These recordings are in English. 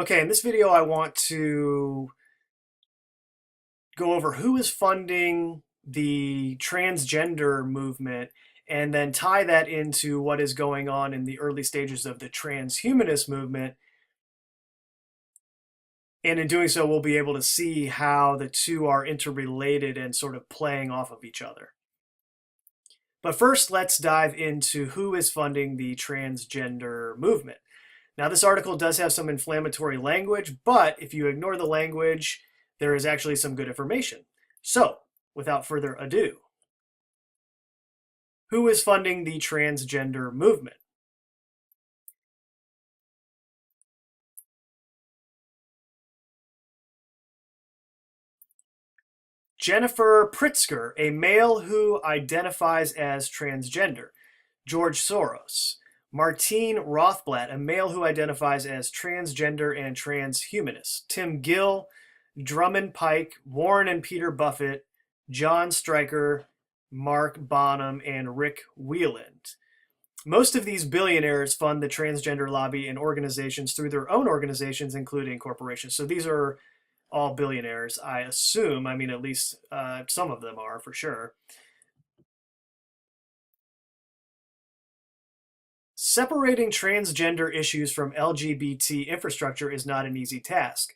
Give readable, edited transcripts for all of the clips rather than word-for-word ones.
Okay, in this video I want to go over who is funding the transgender movement and then tie that into what is going on in the early stages of the transhumanist movement. And in doing so, we'll be able to see how the two are interrelated and sort of playing off of each other. But first, let's dive into who is funding the transgender movement. Now, this article does have some inflammatory language, but if you ignore the language, there is actually some good information. So, without further ado, who is funding the transgender movement? Jenifer Pritzker, a male who identifies as transgender. George Soros. Martine Rothblatt, a male who identifies as transgender and transhumanist. Tim Gill, Drummond Pike, Warren and Peter Buffett, John Stryker, Mark Bonham, and Rick Wieland. Most of these billionaires fund the transgender lobby and organizations through their own organizations, including corporations. So these are all billionaires, I assume. I mean, at least some of them are, for sure. Separating transgender issues from LGBT infrastructure is not an easy task.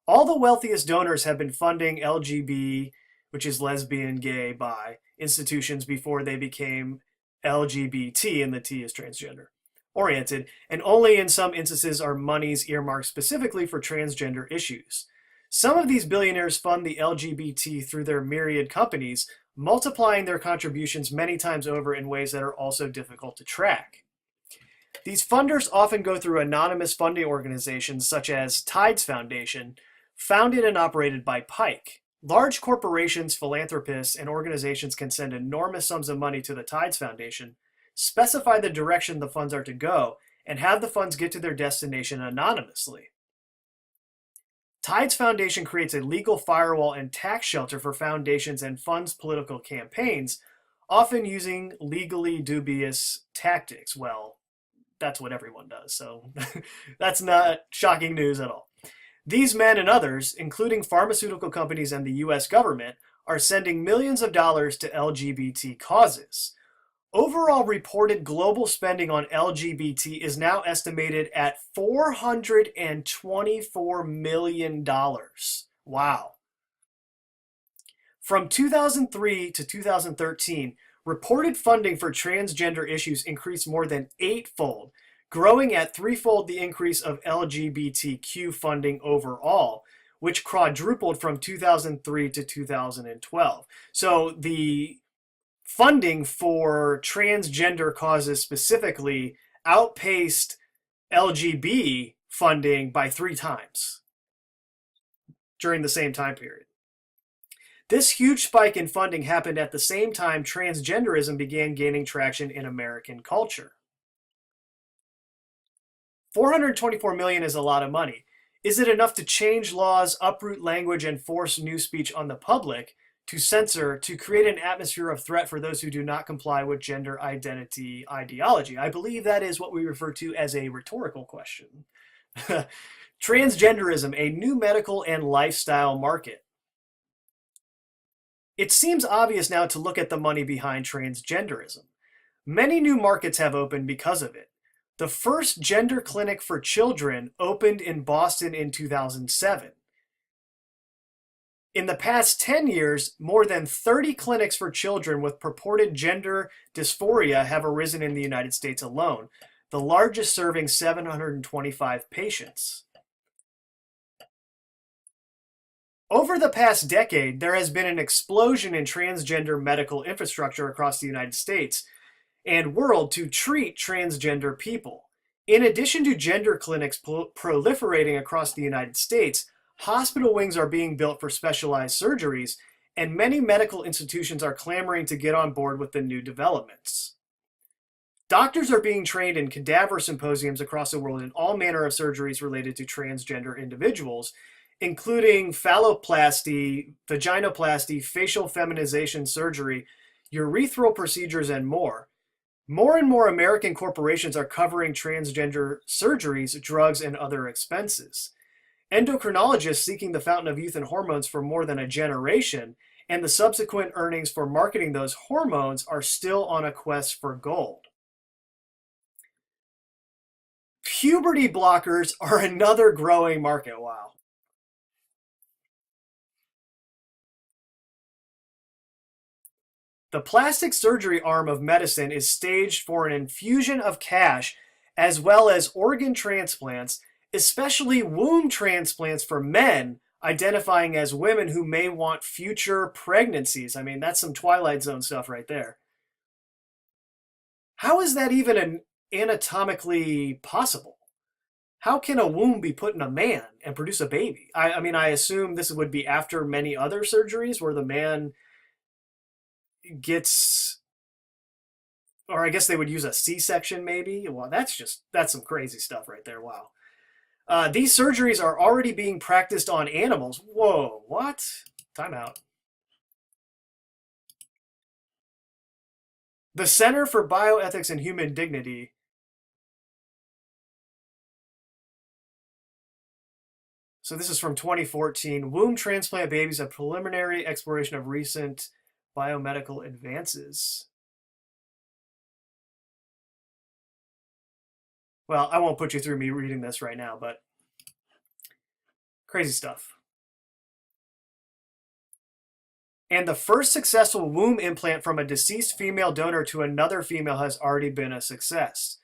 All the wealthiest donors have been funding LGB, which is lesbian, gay, bi, institutions before they became LGBT, and the T is transgender oriented, and only in some instances are monies earmarked specifically for transgender issues. Some of these billionaires fund the LGBT through their myriad companies, multiplying their contributions many times over in ways that are also difficult to track. These funders often go through anonymous funding organizations such as Tides Foundation, founded and operated by Pike. Large corporations, philanthropists, and organizations can send enormous sums of money to the Tides Foundation, specify the direction the funds are to go, and have the funds get to their destination anonymously. Tides Foundation creates a legal firewall and tax shelter for foundations and funds political campaigns, often using legally dubious tactics. Well, that's what everyone does, so that's not shocking news at all. These men and others, including pharmaceutical companies and the US government, are sending millions of dollars to LGBT causes. Overall reported global spending on LGBT is now estimated at $424 million. Wow. From 2003 to 2013, reported funding for transgender issues increased more than eightfold, growing at threefold the increase of LGBTQ funding overall, which quadrupled from 2003 to 2012. So the funding for transgender causes specifically outpaced LGB funding by 3 times during the same time period. This huge spike in funding happened at the same time transgenderism began gaining traction in American culture. $424 million is a lot of money. Is it enough to change laws, uproot language, and force new speech on the public, to censor, to create an atmosphere of threat for those who do not comply with gender identity ideology? I believe that is what we refer to as a rhetorical question. Transgenderism, a new medical and lifestyle market. It seems obvious now to look at the money behind transgenderism. Many new markets have opened because of it. The first gender clinic for children opened in Boston in 2007. In the past 10 years, more than 30 clinics for children with purported gender dysphoria have arisen in the United States alone, the largest serving 725 patients. Over the past decade, there has been an explosion in transgender medical infrastructure across the United States and world to treat transgender people. In addition to gender clinics proliferating across the United States, hospital wings are being built for specialized surgeries, and many medical institutions are clamoring to get on board with the new developments. Doctors are being trained in cadaver symposiums across the world in all manner of surgeries related to transgender individuals, including phalloplasty, vaginoplasty, facial feminization surgery, urethral procedures, and more. More and more American corporations are covering transgender surgeries, drugs, and other expenses. endocrinologists seeking the fountain of youth and hormones for more than a generation, and the subsequent earnings for marketing those hormones are still on a quest for gold. Puberty blockers are another growing market. Wow. The plastic surgery arm of medicine is staged for an infusion of cash as well as organ transplants, especially womb transplants for men identifying as women who may want future pregnancies. I mean, that's some Twilight Zone stuff right there. How is that even anatomically possible? How can a womb be put in a man and produce a baby? I mean, I assume this would be after many other surgeries where the man gets, or I guess they would use a C-section maybe. Well, that's some crazy stuff right there. Wow. These surgeries are already being practiced on animals. Whoa, what? Time out. The Center for Bioethics and Human Dignity. So this is from 2014. Womb transplant babies, a preliminary exploration of recent biomedical advances. Well, I won't put you through me reading this right now, but crazy stuff. And the first successful womb implant from a deceased female donor to another female has already been a success.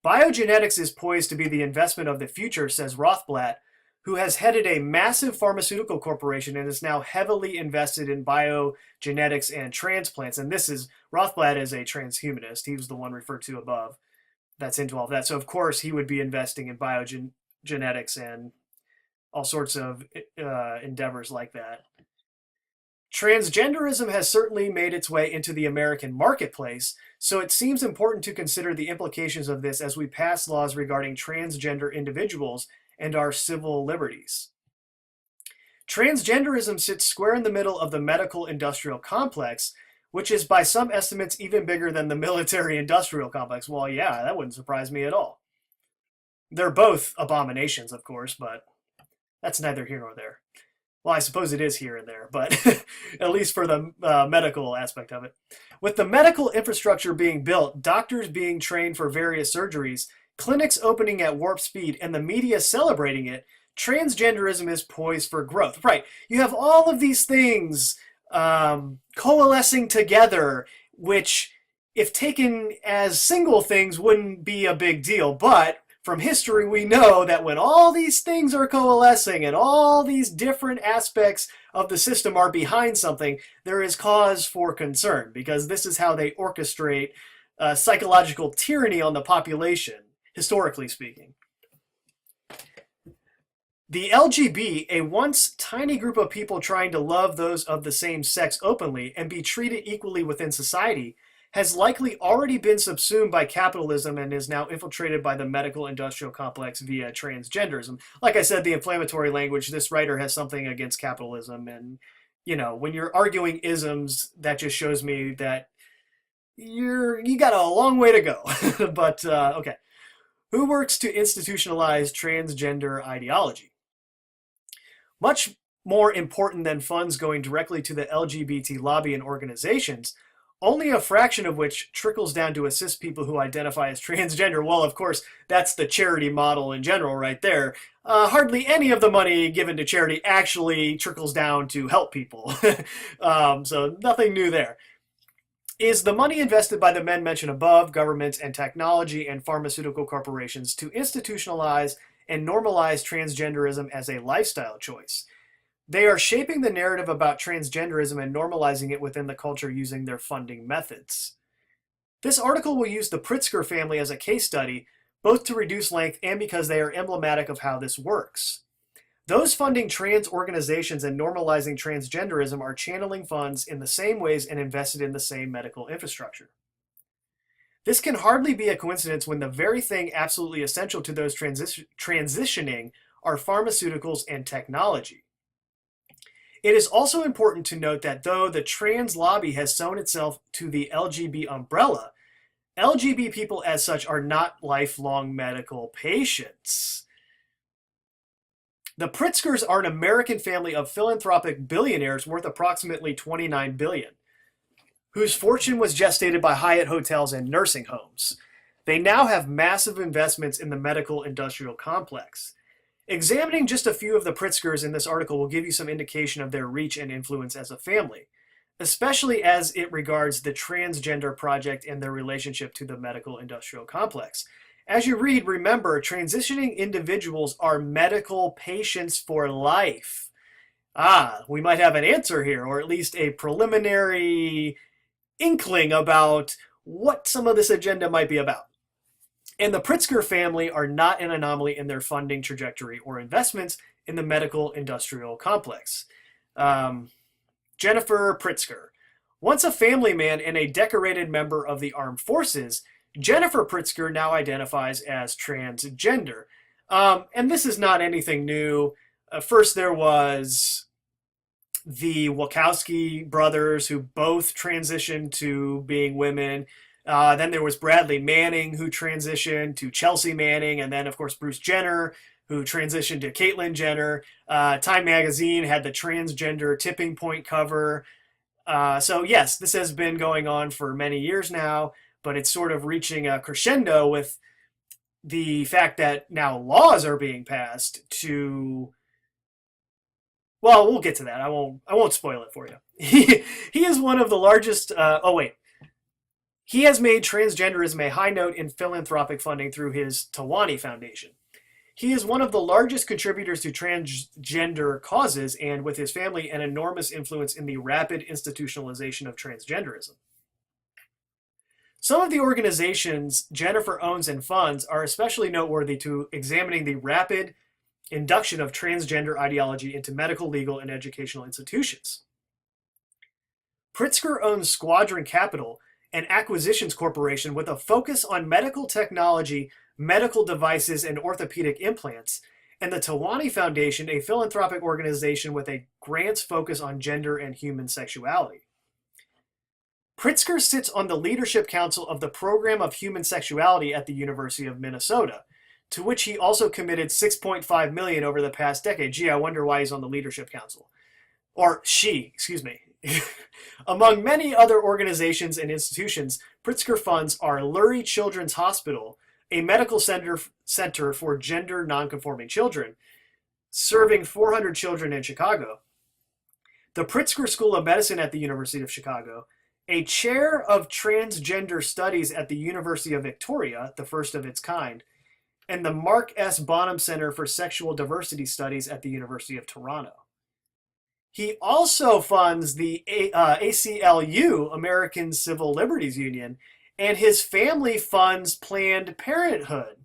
Biogenetics is poised to be the investment of the future, says Rothblatt, who has headed a massive pharmaceutical corporation and is now heavily invested in biogenetics and transplants. And Rothblatt is a transhumanist. He was the one referred to above that's into all of that. So, of course, he would be investing in biogenetics and all sorts of endeavors like that. Transgenderism has certainly made its way into the American marketplace, so it seems important to consider the implications of this as we pass laws regarding transgender individuals and our civil liberties. Transgenderism sits square in the middle of the medical-industrial complex, which is by some estimates even bigger than the military-industrial complex. Well, yeah, that wouldn't surprise me at all. They're both abominations, of course, but that's neither here nor there. Well, I suppose it is here and there, but at least for the medical aspect of it. With the medical infrastructure being built, doctors being trained for various surgeries, clinics opening at warp speed, and the media celebrating it, transgenderism is poised for growth. Right, you have all of these things coalescing together, which, if taken as single things, wouldn't be a big deal, but from history, we know that when all these things are coalescing and all these different aspects of the system are behind something, there is cause for concern, because this is how they orchestrate psychological tyranny on the population, historically speaking. The LGB, a once tiny group of people trying to love those of the same sex openly and be treated equally within society, has likely already been subsumed by capitalism and is now infiltrated by the medical industrial complex via transgenderism. Like I said, the inflammatory language, this writer has something against capitalism. And, you know, when you're arguing isms, that just shows me that you got a long way to go. But, okay. Who works to institutionalize transgender ideology? Much more important than funds going directly to the LGBT lobby and organizations, only a fraction of which trickles down to assist people who identify as transgender. Well, of course, that's the charity model in general right there. Hardly any of the money given to charity actually trickles down to help people. So nothing new there. Is the money invested by the men mentioned above, governments and technology and pharmaceutical corporations, to institutionalize and normalize transgenderism as a lifestyle choice? They are shaping the narrative about transgenderism and normalizing it within the culture using their funding methods. This article will use the Pritzker family as a case study, both to reduce length and because they are emblematic of how this works. Those funding trans organizations and normalizing transgenderism are channeling funds in the same ways and invested in the same medical infrastructure. This can hardly be a coincidence when the very thing absolutely essential to those transitioning are pharmaceuticals and technology. It is also important to note that though the trans lobby has sewn itself to the LGB umbrella, LGB people as such are not lifelong medical patients. The Pritzkers are an American family of philanthropic billionaires worth approximately $29 billion, whose fortune was gestated by Hyatt hotels and nursing homes. They now have massive investments in the medical industrial complex. Examining just a few of the Pritzkers in this article will give you some indication of their reach and influence as a family, especially as it regards the transgender project and their relationship to the medical industrial complex. As you read, remember, transitioning individuals are medical patients for life. We might have an answer here, or at least a preliminary inkling about what some of this agenda might be about. And the Pritzker family are not an anomaly in their funding trajectory or investments in the medical industrial complex. Jenifer Pritzker. Once a family man and a decorated member of the armed forces, Jenifer Pritzker now identifies as transgender. And this is not anything new. First, there was the Wachowski brothers, who both transitioned to being women. Then there was Bradley Manning, who transitioned to Chelsea Manning. And then, of course, Bruce Jenner, who transitioned to Caitlyn Jenner. Time Magazine had the transgender tipping point cover. So, yes, this has been going on for many years now, but it's sort of reaching a crescendo with the fact that now laws are being passed to... Well, we'll get to that. I won't spoil it for you. He is one of the largest... He has made transgenderism a high note in philanthropic funding through his Tawani Foundation. He is one of the largest contributors to transgender causes and, with his family, an enormous influence in the rapid institutionalization of transgenderism. Some of the organizations Jenifer owns and funds are especially noteworthy to examining the rapid induction of transgender ideology into medical, legal, and educational institutions. Pritzker owns Squadron Capital, an acquisitions corporation with a focus on medical technology, medical devices, and orthopedic implants, and the Tawani Foundation, a philanthropic organization with a grants focus on gender and human sexuality. Pritzker sits on the leadership council of the Program of Human Sexuality at the University of Minnesota, to which he also committed $6.5 million over the past decade. Gee, I wonder why he's on the leadership council. Or she, excuse me. Among many other organizations and institutions, Pritzker funds are Lurie Children's Hospital, a medical center for gender nonconforming children, serving 400 children in Chicago. The Pritzker School of Medicine at the University of Chicago, a chair of transgender studies at the University of Victoria, the first of its kind, and the Mark S. Bonham Center for Sexual Diversity Studies at the University of Toronto. He also funds the ACLU, American Civil Liberties Union, and his family funds Planned Parenthood,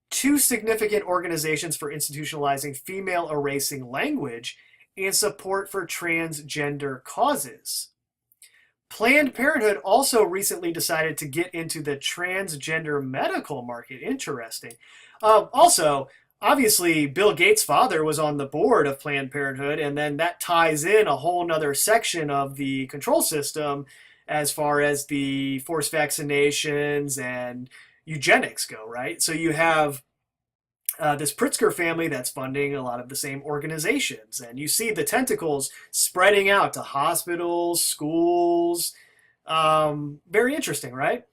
two significant organizations for institutionalizing female erasing language and support for transgender causes. Planned Parenthood also recently decided to get into the transgender medical market. Interesting. Also, obviously, Bill Gates' father was on the board of Planned Parenthood, and then that ties in a whole nother section of the control system as far as the forced vaccinations and eugenics go, right? So you have this Pritzker family that's funding a lot of the same organizations, and you see the tentacles spreading out to hospitals, schools. Very interesting, right?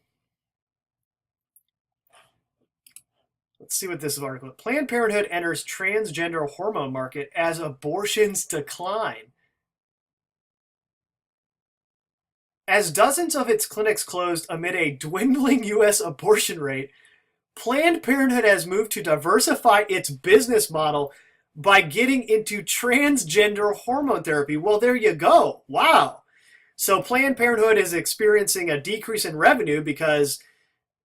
Let's see what this article. Planned Parenthood enters transgender hormone market as abortions decline. As dozens of its clinics closed amid a dwindling U.S. abortion rate, Planned Parenthood has moved to diversify its business model by getting into transgender hormone therapy. Well, there you go. Wow. So Planned Parenthood is experiencing a decrease in revenue because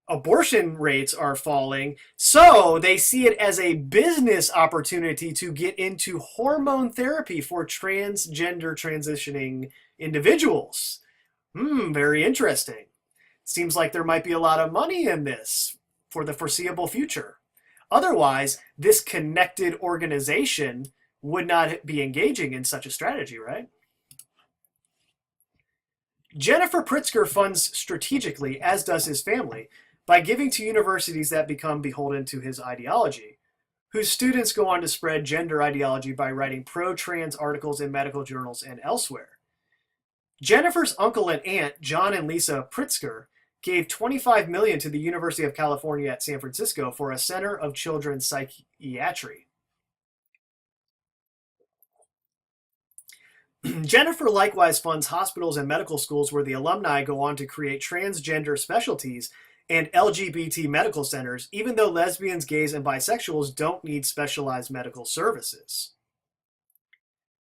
abortion rates are falling. So they see it as a business opportunity to get into hormone therapy for transgender transitioning individuals. Very interesting. Seems like there might be a lot of money in this for the foreseeable future. Otherwise, this connected organization would not be engaging in such a strategy, right? Jenifer Pritzker funds strategically, as does his family, by giving to universities that become beholden to his ideology. whose students go on to spread gender ideology by writing pro-trans articles in medical journals and elsewhere. Jenifer's uncle and aunt, John and Lisa Pritzker, gave $25 million to the University of California at San Francisco for a Center of Children's Psychiatry. Jenifer likewise funds hospitals and medical schools where the alumni go on to create transgender specialties and LGBT medical centers, even though lesbians, gays, and bisexuals don't need specialized medical services.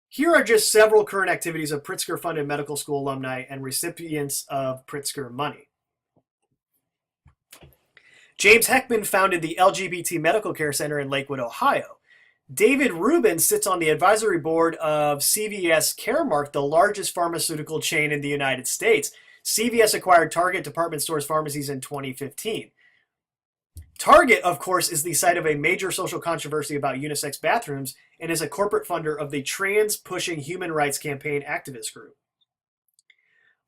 Here are just several current activities of Pritzker-funded medical school alumni and recipients of Pritzker money. James Heckman founded the LGBT Medical Care Center in Lakewood, Ohio. David Rubin sits on the advisory board of CVS Caremark, the largest pharmaceutical chain in the United States. CVS acquired Target department stores pharmacies in 2015. Target, of course, is the site of a major social controversy about unisex bathrooms and is a corporate funder of the trans-pushing human rights campaign activist group.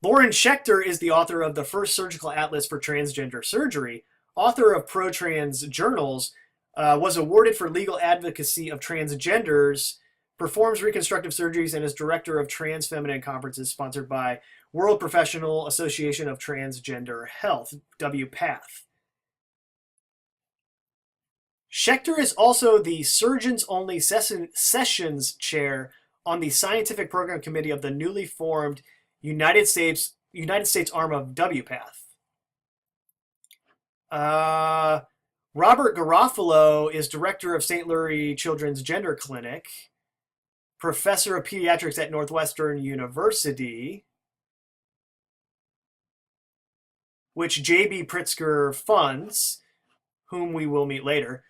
Lauren Schechter is the author of the first surgical atlas for transgender surgery, author of pro-trans journals, was awarded for legal advocacy of transgenders, performs reconstructive surgeries, and is director of trans feminine conferences sponsored by World Professional Association of Transgender Health, WPATH. Schechter is also the Surgeons Only Sessions Chair on the Scientific Program Committee of the newly formed United States arm of WPATH. Robert Garofalo is director of St. Lurie Children's Gender Clinic, professor of pediatrics at Northwestern University, which J.B. Pritzker funds, whom we will meet later.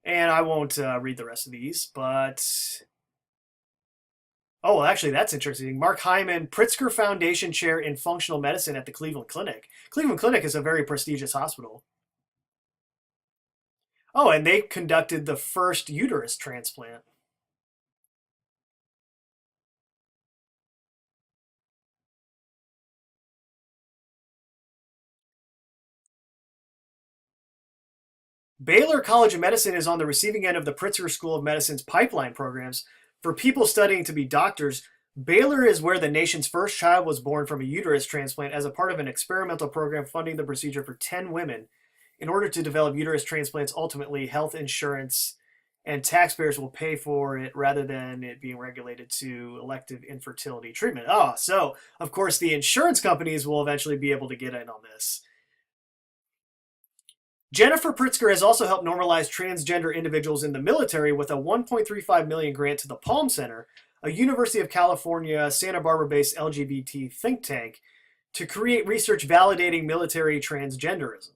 And I won't read the rest of these, but... Oh, well, actually, that's interesting. Mark Hyman, Pritzker Foundation Chair in Functional Medicine at the Cleveland Clinic. Cleveland Clinic is a very prestigious hospital. Oh, and they conducted the first uterus transplant. Baylor College of Medicine is on the receiving end of the Pritzker School of Medicine's pipeline programs. For people studying to be doctors, Baylor is where the nation's first child was born from a uterus transplant as a part of an experimental program funding the procedure for 10 women. In order to develop uterus transplants, ultimately, health insurance and taxpayers will pay for it rather than it being regulated to elective infertility treatment. Oh, so, of course, the insurance companies will eventually be able to get in on this. Jenifer Pritzker has also helped normalize transgender individuals in the military with a $1.35 million grant to the Palm Center, a University of California, Santa Barbara-based LGBT think tank, to create research validating military transgenderism.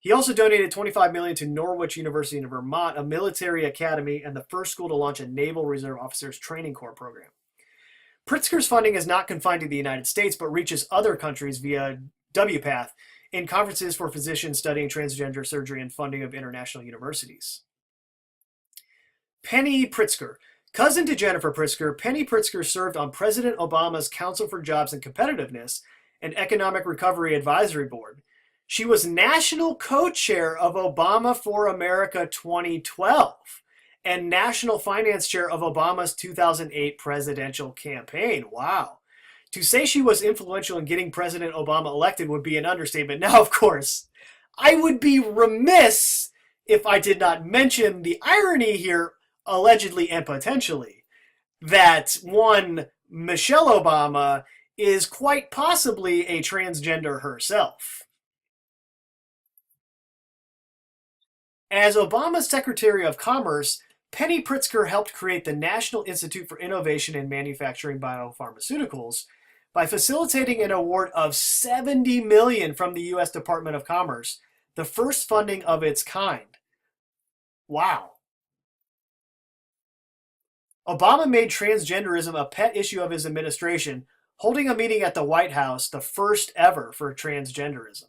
He also donated $25 million to Norwich University in Vermont, a military academy, and the first school to launch a Naval Reserve Officers Training Corps program. Pritzker's funding is not confined to the United States, but reaches other countries via WPATH, in conferences for physicians studying transgender surgery and funding of international universities. Penny Pritzker. Cousin to Jenifer Pritzker, Penny Pritzker served on President Obama's Council for Jobs and Competitiveness and Economic Recovery Advisory Board. She was national co-chair of Obama for America 2012 and national finance chair of Obama's 2008 presidential campaign. Wow. To say she was influential in getting President Obama elected would be an understatement. Now, of course, I would be remiss if I did not mention the irony here, allegedly and potentially, that one Michelle Obama is quite possibly a transgender herself. As Obama's Secretary of Commerce, Penny Pritzker helped create the National Institute for Innovation in Manufacturing Biopharmaceuticals, by facilitating an award of $70 million from the U.S. Department of Commerce, the first funding of its kind. Wow. Obama made transgenderism a pet issue of his administration, holding a meeting at the White House, the first ever for transgenderism.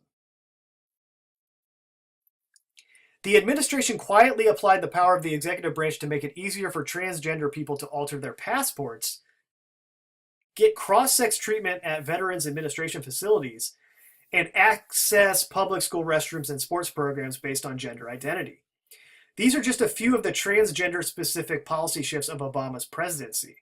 The administration quietly applied the power of the executive branch to make it easier for transgender people to alter their passports, get cross-sex treatment at Veterans Administration facilities, and access public school restrooms and sports programs based on gender identity. These are just a few of the transgender-specific policy shifts of Obama's presidency.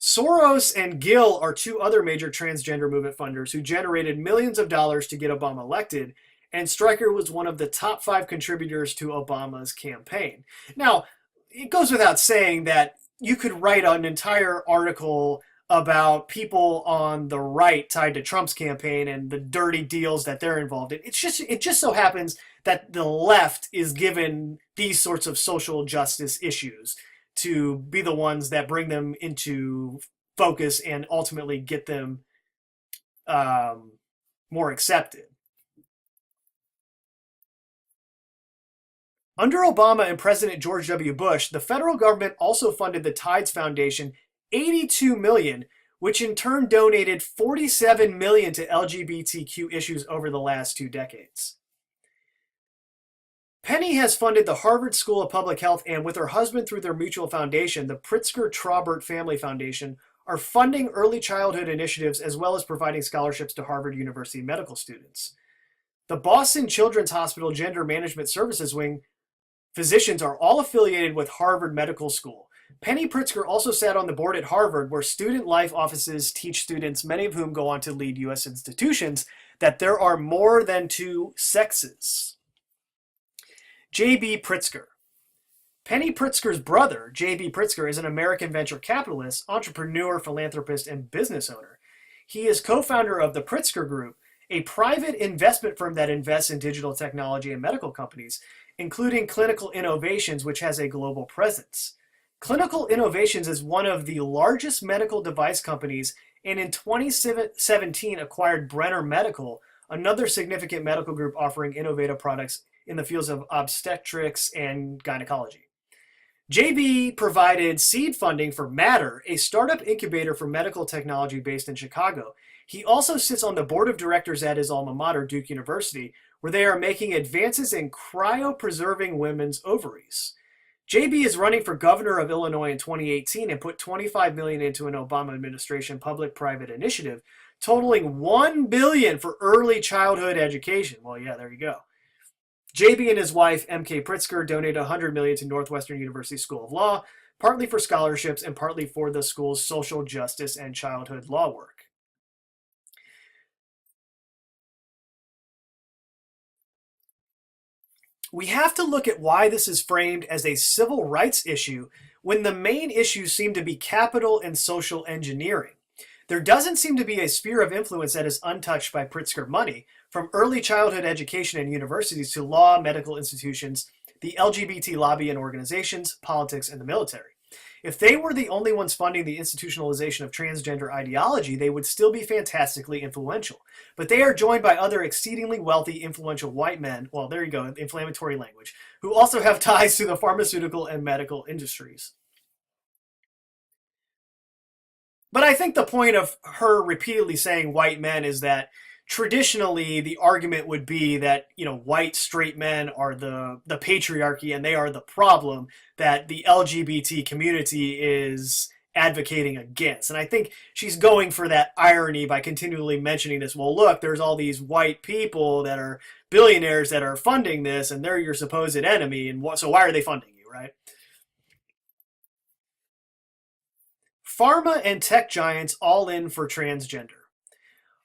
Soros and Gill are two other major transgender movement funders who generated millions of dollars to get Obama elected, and Stryker was one of the top 5 contributors to Obama's campaign. Now, it goes without saying that you could write an entire article about people on the right tied to Trump's campaign and the dirty deals that they're involved in. It just so happens that the left is given these sorts of social justice issues to be the ones that bring them into focus and ultimately get them more accepted. Under Obama and President George W. Bush, the federal government also funded the Tides Foundation $82 million, which in turn donated $47 million to LGBTQ issues over the last 2 decades. Penny has funded the Harvard School of Public Health, and with her husband through their mutual foundation, the Pritzker Family Foundation, are funding early childhood initiatives as well as providing scholarships to Harvard University medical students. The Boston Children's Hospital Gender Management Services Wing physicians are all affiliated with Harvard Medical School. Penny Pritzker also sat on the board at Harvard, where student life offices teach students, many of whom go on to lead U.S. institutions, that there are more than 2 sexes. J.B. Pritzker. Penny Pritzker's brother, J.B. Pritzker, is an American venture capitalist, entrepreneur, philanthropist, and business owner. He is co-founder of the Pritzker Group, a private investment firm that invests in digital technology and medical companies, including Clinical Innovations, which has a global presence. Clinical Innovations is one of the largest medical device companies, and in 2017 acquired Brenner Medical, another significant medical group offering innovative products in the fields of obstetrics and gynecology. JB provided seed funding for Matter, a startup incubator for medical technology based in Chicago. He also sits on the board of directors at his alma mater, Duke University, where they are making advances in cryopreserving women's ovaries. JB is running for governor of Illinois in 2018 and put $25 million into an Obama administration public-private initiative, totaling $1 billion for early childhood education. Well, yeah, there you go. JB and his wife, M.K. Pritzker, donated $100 million to Northwestern University School of Law, partly for scholarships and partly for the school's social justice and childhood law work. We have to look at why this is framed as a civil rights issue when the main issues seem to be capital and social engineering. There doesn't seem to be a sphere of influence that is untouched by Pritzker money, from early childhood education and universities to law, medical institutions, the LGBT lobby and organizations, politics, and the military. If they were the only ones funding the institutionalization of transgender ideology, they would still be fantastically influential. But they are joined by other exceedingly wealthy, influential white men, well, there you go, inflammatory language, who also have ties to the pharmaceutical and medical industries. But I think the point of her repeatedly saying white men is that traditionally the argument would be that, white straight men are the patriarchy and they are the problem that the LGBT community is advocating against. And I think she's going for that irony by continually mentioning this. Well, look, there's all these white people that are billionaires that are funding this and they're your supposed enemy. And so why are they funding you, right? Pharma and tech giants all in for transgender.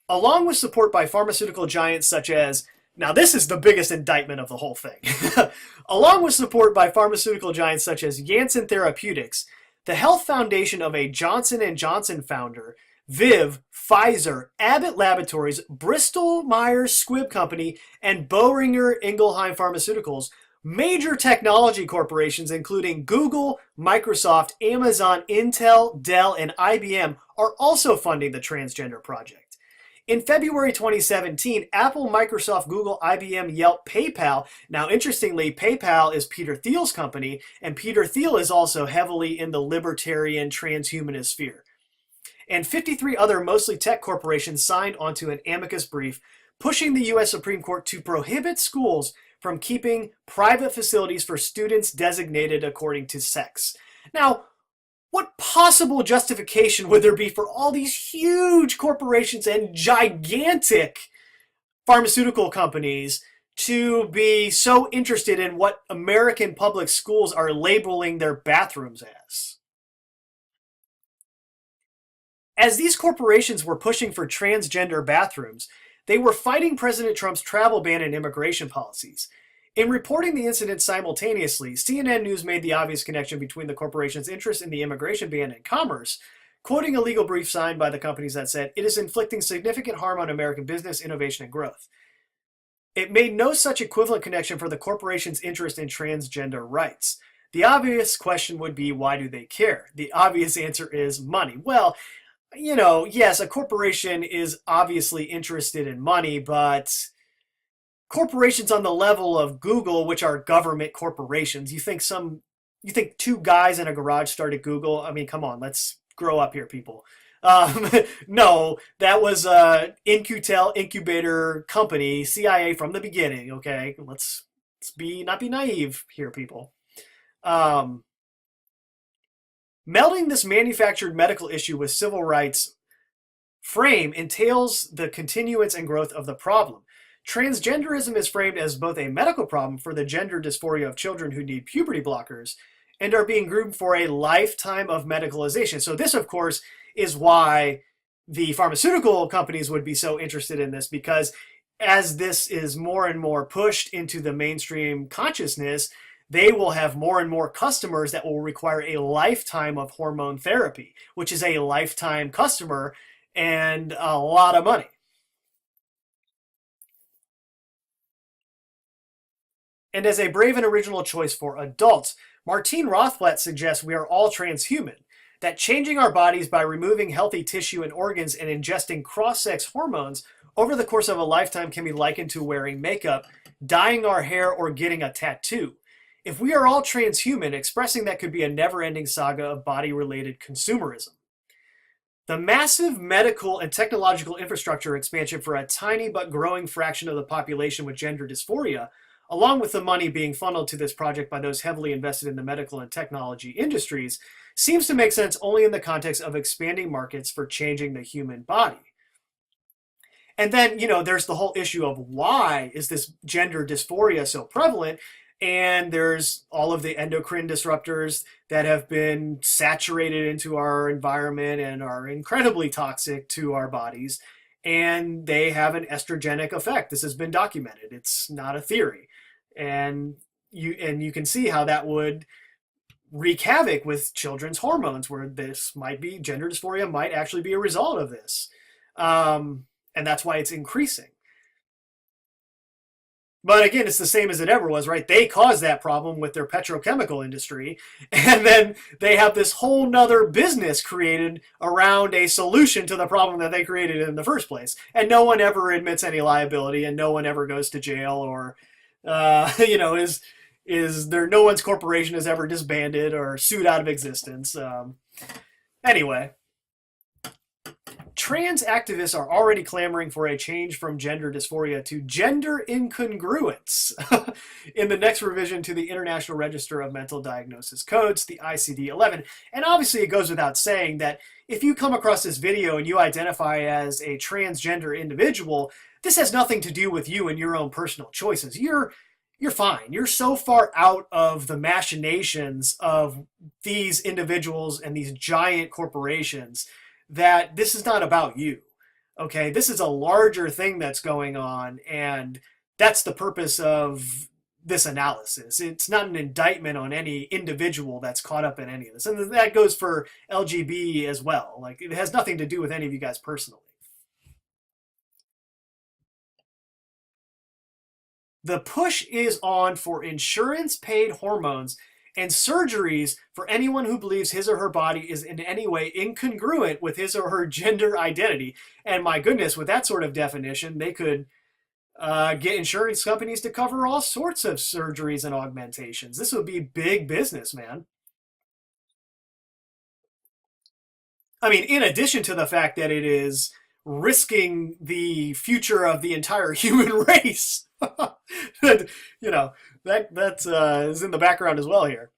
Along with support by pharmaceutical giants such as, now this is the biggest indictment of the whole thing, along with support by pharmaceutical giants such as Janssen Therapeutics, the health foundation of a Johnson & Johnson founder, Viv, Pfizer, Abbott Laboratories, Bristol Myers Squibb Company, and Boehringer Ingelheim Pharmaceuticals, major technology corporations including Google, Microsoft, Amazon, Intel, Dell, and IBM are also funding the transgender project. In February 2017, Apple, Microsoft, Google, IBM, Yelp, PayPal. Now, interestingly, PayPal is Peter Thiel's company, and Peter Thiel is also heavily in the libertarian transhumanist sphere. And 53 other mostly tech corporations signed onto an amicus brief pushing the U.S. Supreme Court to prohibit schools from keeping private facilities for students designated according to sex. Now, what possible justification would there be for all these huge corporations and gigantic pharmaceutical companies to be so interested in what American public schools are labeling their bathrooms as? As these corporations were pushing for transgender bathrooms, they were fighting President Trump's travel ban and immigration policies. In reporting the incident simultaneously, CNN News made the obvious connection between the corporation's interest in the immigration ban and commerce, quoting a legal brief signed by the companies that said, "It is inflicting significant harm on American business, innovation, and growth." It made no such equivalent connection for the corporation's interest in transgender rights. The obvious question would be, why do they care? The obvious answer is money. Well, yes, a corporation is obviously interested in money, but corporations on the level of Google, which are government corporations, you think two guys in a garage started Google? I mean, come on, let's grow up here, people. No, that was In-Q-Tel incubator company, CIA from the beginning. Okay, let's not be naive here, people. Melding this manufactured medical issue with civil rights frame entails the continuance and growth of the problem. Transgenderism is framed as both a medical problem for the gender dysphoria of children who need puberty blockers and are being groomed for a lifetime of medicalization. So this, of course, is why the pharmaceutical companies would be so interested in this, because as this is more and more pushed into the mainstream consciousness, they will have more and more customers that will require a lifetime of hormone therapy, which is a lifetime customer and a lot of money. And as a brave and original choice for adults, Martine Rothblatt suggests we are all transhuman, that changing our bodies by removing healthy tissue and organs and ingesting cross-sex hormones over the course of a lifetime can be likened to wearing makeup, dyeing our hair, or getting a tattoo. If we are all transhuman, expressing that could be a never-ending saga of body-related consumerism. The massive medical and technological infrastructure expansion for a tiny but growing fraction of the population with gender dysphoria, along with the money being funneled to this project by those heavily invested in the medical and technology industries, seems to make sense only in the context of expanding markets for changing the human body. And then, there's the whole issue of why is this gender dysphoria so prevalent? And there's all of the endocrine disruptors that have been saturated into our environment and are incredibly toxic to our bodies. And they have an estrogenic effect. This has been documented. It's not a theory. And you can see how that would wreak havoc with children's hormones, where gender dysphoria might actually be a result of this. And that's why it's increasing. But again, it's the same as it ever was, right? They caused that problem with their petrochemical industry. And then they have this whole nother business created around a solution to the problem that they created in the first place. And no one ever admits any liability, and no one ever goes to jail, or, no one's corporation is ever disbanded or sued out of existence. Anyway. Trans activists are already clamoring for a change from gender dysphoria to gender incongruence in the next revision to the International Register of Mental Diagnosis Codes, the ICD-11. And obviously it goes without saying that if you come across this video and you identify as a transgender individual, this has nothing to do with you and your own personal choices. You're fine. You're so far out of the machinations of these individuals and these giant corporations that this is not about you. Okay, this is a larger thing that's going on, and that's the purpose of this analysis. It's not an indictment on any individual that's caught up in any of this. And that goes for LGBT as well. Like, it has nothing to do with any of you guys personally. The push is on for insurance-paid hormones and surgeries for anyone who believes his or her body is in any way incongruent with his or her gender identity. And my goodness, with that sort of definition, they could get insurance companies to cover all sorts of surgeries and augmentations. This would be big business, man. I mean, in addition to the fact that it is risking the future of the entire human race. That is in the background as well here.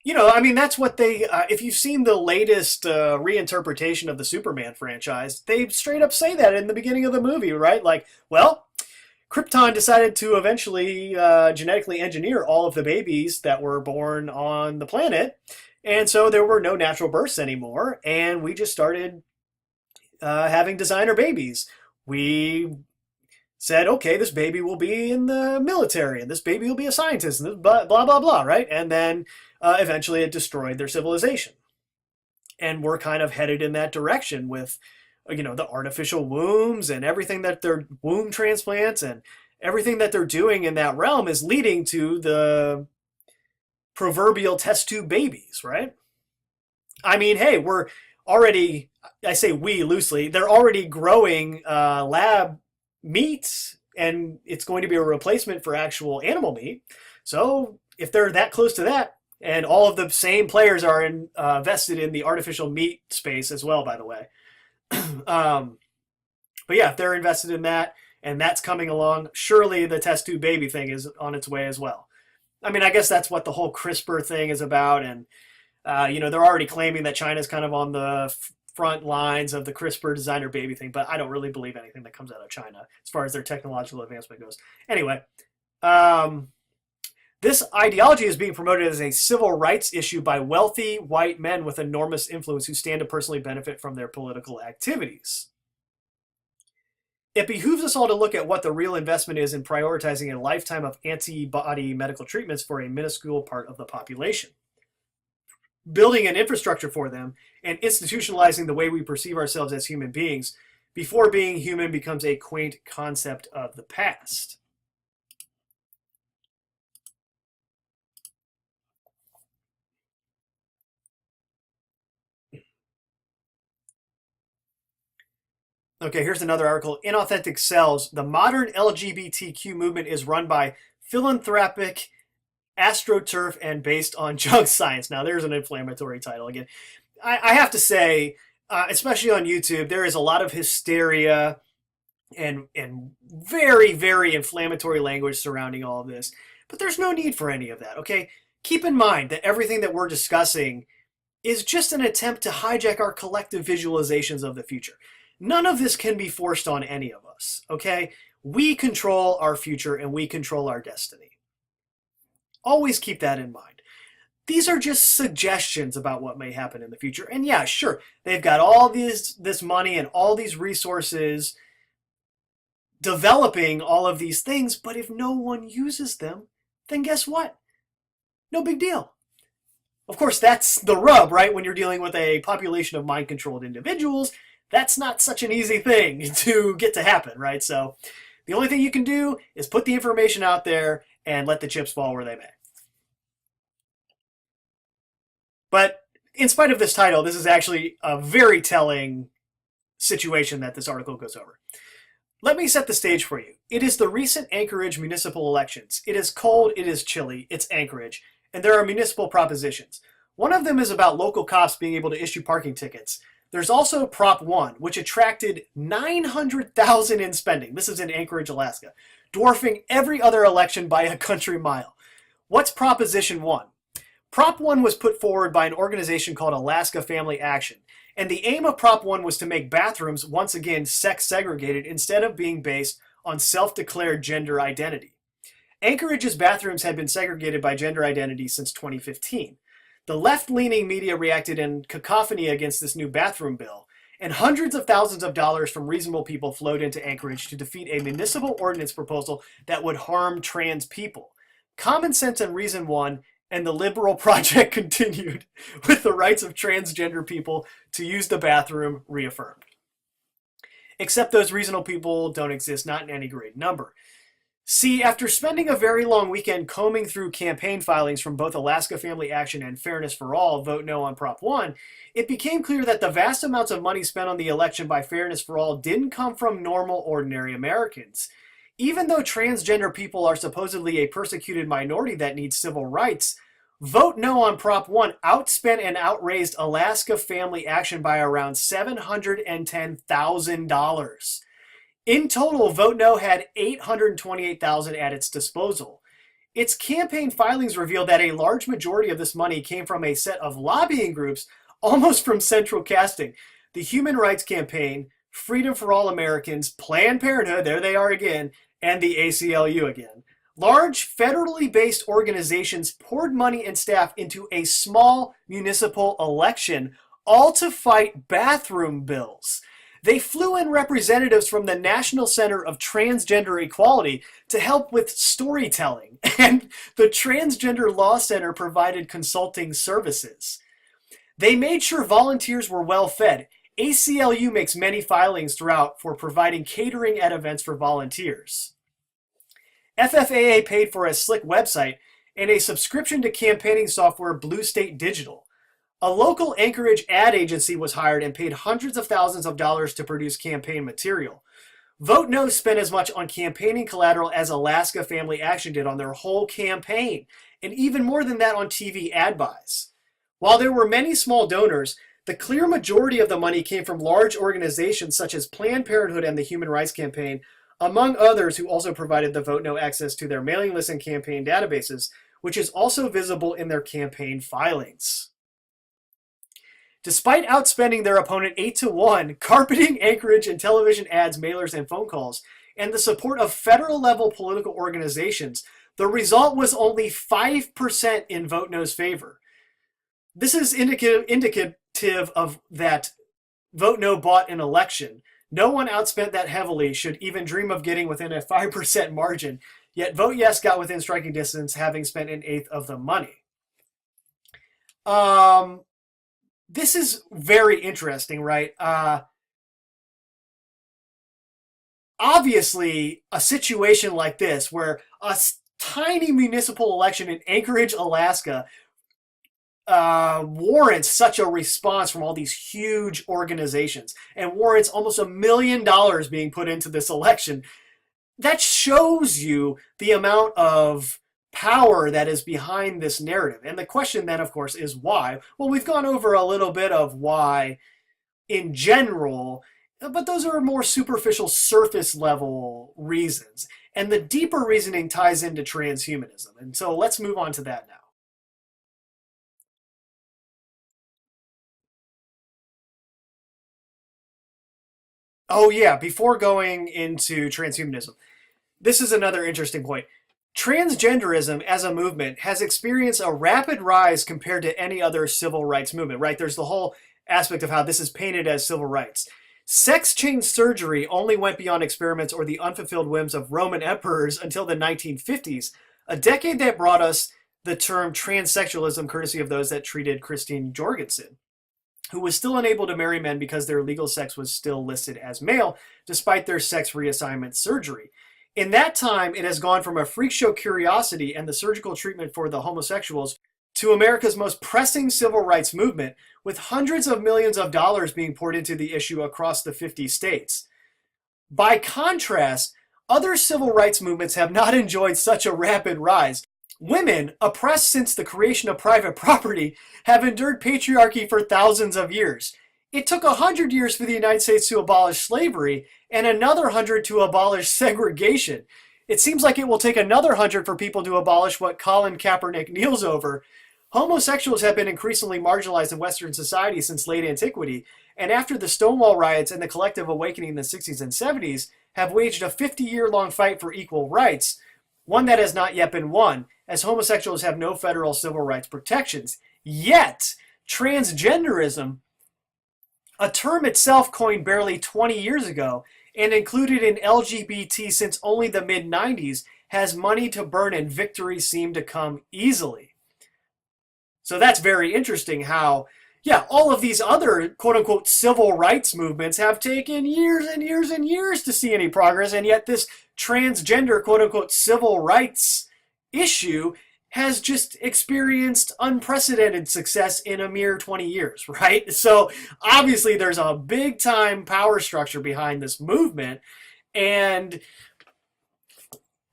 I mean, that's what they, if you've seen the latest reinterpretation of the Superman franchise, they straight up say that in the beginning of the movie, right? Like, well, Krypton decided to eventually genetically engineer all of the babies that were born on the planet. And so there were no natural births anymore. And we just started having designer babies. We said, okay, this baby will be in the military, and this baby will be a scientist, and this blah, blah, blah, blah, right? And then eventually it destroyed their civilization. And we're kind of headed in that direction with, the artificial wombs and everything that their womb transplants and everything that they're doing in that realm is leading to the proverbial test tube babies, right? I mean, hey, we're already, I say we loosely, they're already growing lab meat, and it's going to be a replacement for actual animal meat. So if they're that close to that, and all of the same players are invested in the artificial meat space as well, by the way. But yeah, if they're invested in that and that's coming along, surely the test tube baby thing is on its way as well. I mean, I guess that's what the whole CRISPR thing is about. And, they're already claiming that China's kind of on the front lines of the CRISPR designer baby thing, but I don't really believe anything that comes out of China as far as their technological advancement goes. Anyway, this ideology is being promoted as a civil rights issue by wealthy white men with enormous influence who stand to personally benefit from their political activities. It behooves us all to look at what the real investment is in prioritizing a lifetime of antibody medical treatments for a minuscule part of the population. Building an infrastructure for them and institutionalizing the way we perceive ourselves as human beings before being human becomes a quaint concept of the past. Okay, here's another article. Inauthentic Selves. The modern LGBTQ movement is run by philanthropic astroturf and based on junk science. Now, there's an inflammatory title again. I have to say, especially on YouTube, there is a lot of hysteria and very, very inflammatory language surrounding all of this. But there's no need for any of that, okay? Keep in mind that everything that we're discussing is just an attempt to hijack our collective visualizations of the future. None of this can be forced on any of us, okay? We control our future and we control our destiny. Always keep that in mind. These are just suggestions about what may happen in the future. And yeah, sure, they've got all this money and all these resources developing all of these things, but if no one uses them, then guess what? No big deal. Of course, that's the rub, right? When you're dealing with a population of mind-controlled individuals, that's not such an easy thing to get to happen, right? So the only thing you can do is put the information out there and let the chips fall where they may. But in spite of this title, this is actually a very telling situation that this article goes over. Let me set the stage for you. It is the recent Anchorage municipal elections. It is cold, it is chilly, it's Anchorage, and there are municipal propositions. One of them is about local cops being able to issue parking tickets. There's also Prop 1, which attracted $900,000 in spending. This is in Anchorage, Alaska, dwarfing every other election by a country mile. What's Proposition 1? Prop 1 was put forward by an organization called Alaska Family Action, and the aim of Prop 1 was to make bathrooms, once again, sex segregated instead of being based on self-declared gender identity. Anchorage's bathrooms had been segregated by gender identity since 2015. The left-leaning media reacted in cacophony against this new bathroom bill, and hundreds of thousands of dollars from reasonable people flowed into Anchorage to defeat a municipal ordinance proposal that would harm trans people. Common sense and reason won, and the liberal project continued, with the rights of transgender people to use the bathroom reaffirmed. Except those reasonable people don't exist, not in any great number. See, after spending a very long weekend combing through campaign filings from both Alaska Family Action and Fairness for All, Vote No on Prop 1, it became clear that the vast amounts of money spent on the election by Fairness for All didn't come from normal, ordinary Americans. Even though transgender people are supposedly a persecuted minority that needs civil rights, Vote No on Prop 1 outspent and outraised Alaska Family Action by around $710,000. In total, Vote No had $828,000 at its disposal. Its campaign filings revealed that a large majority of this money came from a set of lobbying groups almost from central casting. The Human Rights Campaign, Freedom for All Americans, Planned Parenthood, there they are again, and the ACLU again. Large federally based organizations poured money and staff into a small municipal election, all to fight bathroom bills. They flew in representatives from the National Center of Transgender Equality to help with storytelling, and the Transgender Law Center provided consulting services. They made sure volunteers were well fed. ACLU makes many filings throughout for providing catering at events for volunteers. FFAA paid for a slick website and a subscription to campaigning software Blue State Digital. A local Anchorage ad agency was hired and paid hundreds of thousands of dollars to produce campaign material. Vote No spent as much on campaigning collateral as Alaska Family Action did on their whole campaign, and even more than that on TV ad buys. While there were many small donors, the clear majority of the money came from large organizations such as Planned Parenthood and the Human Rights Campaign, among others who also provided the Vote No access to their mailing list and campaign databases, which is also visible in their campaign filings. Despite outspending their opponent 8-1, carpeting Anchorage in television ads, mailers, and phone calls, and the support of federal-level political organizations, the result was only 5% in Vote No's favor. This is indicative of that Vote No bought an election. No one outspent that heavily, should even dream of getting within a 5% margin, yet Vote Yes got within striking distance, having spent an eighth of the money. This is very interesting, right? Obviously, a situation like this, where a tiny municipal election in Anchorage, Alaska, warrants such a response from all these huge organizations and warrants almost $1 million being put into this election. That shows you the amount of power that is behind this narrative. And the question then, of course, is why? Well, we've gone over a little bit of why in general, but those are more superficial, surface level reasons. And the deeper reasoning ties into transhumanism. And so let's move on to that now. Oh yeah, before going into transhumanism, this is another interesting point. Transgenderism as a movement has experienced a rapid rise compared to any other civil rights movement, right? There's the whole aspect of how this is painted as civil rights. Sex change surgery only went beyond experiments or the unfulfilled whims of Roman emperors until the 1950s, a decade that brought us the term transsexualism courtesy of those that treated Christine Jorgensen, who was still unable to marry men because their legal sex was still listed as male, despite their sex reassignment surgery. In that time, it has gone from a freak show curiosity and the surgical treatment for the homosexuals to America's most pressing civil rights movement, with hundreds of millions of dollars being poured into the issue across the 50 states. By contrast, other civil rights movements have not enjoyed such a rapid rise. Women, oppressed since the creation of private property, have endured patriarchy for thousands of years. It took 100 years for the United States to abolish slavery and another 100 to abolish segregation. It seems like it will take another 100 for people to abolish what Colin Kaepernick kneels over. Homosexuals have been increasingly marginalized in Western society since late antiquity, and after the Stonewall riots and the collective awakening in the 60s and 70s, have waged a 50-year-long fight for equal rights, one that has not yet been won, as homosexuals have no federal civil rights protections. Yet, transgenderism, a term itself coined barely 20 years ago and included in LGBT since only the mid-90s, has money to burn and victory seemed to come easily. So that's very interesting how, yeah, all of these other quote-unquote civil rights movements have taken years and years and years to see any progress, and yet this transgender quote-unquote civil rights issue has just experienced unprecedented success in a mere 20 years, right? So obviously there's a big time power structure behind this movement. And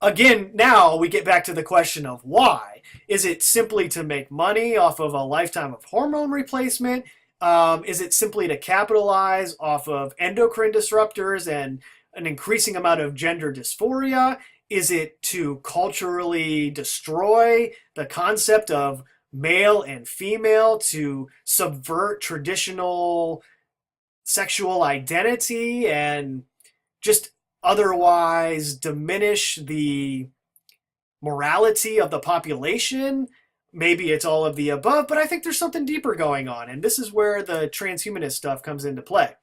again, now we get back to the question of why. Is it simply to make money off of a lifetime of hormone replacement? Is it simply to capitalize off of endocrine disruptors and an increasing amount of gender dysphoria? Is it to culturally destroy the concept of male and female, to subvert traditional sexual identity and just otherwise diminish the morality of the population? Maybe it's all of the above, but I think there's something deeper going on, and this is where the transhumanist stuff comes into play.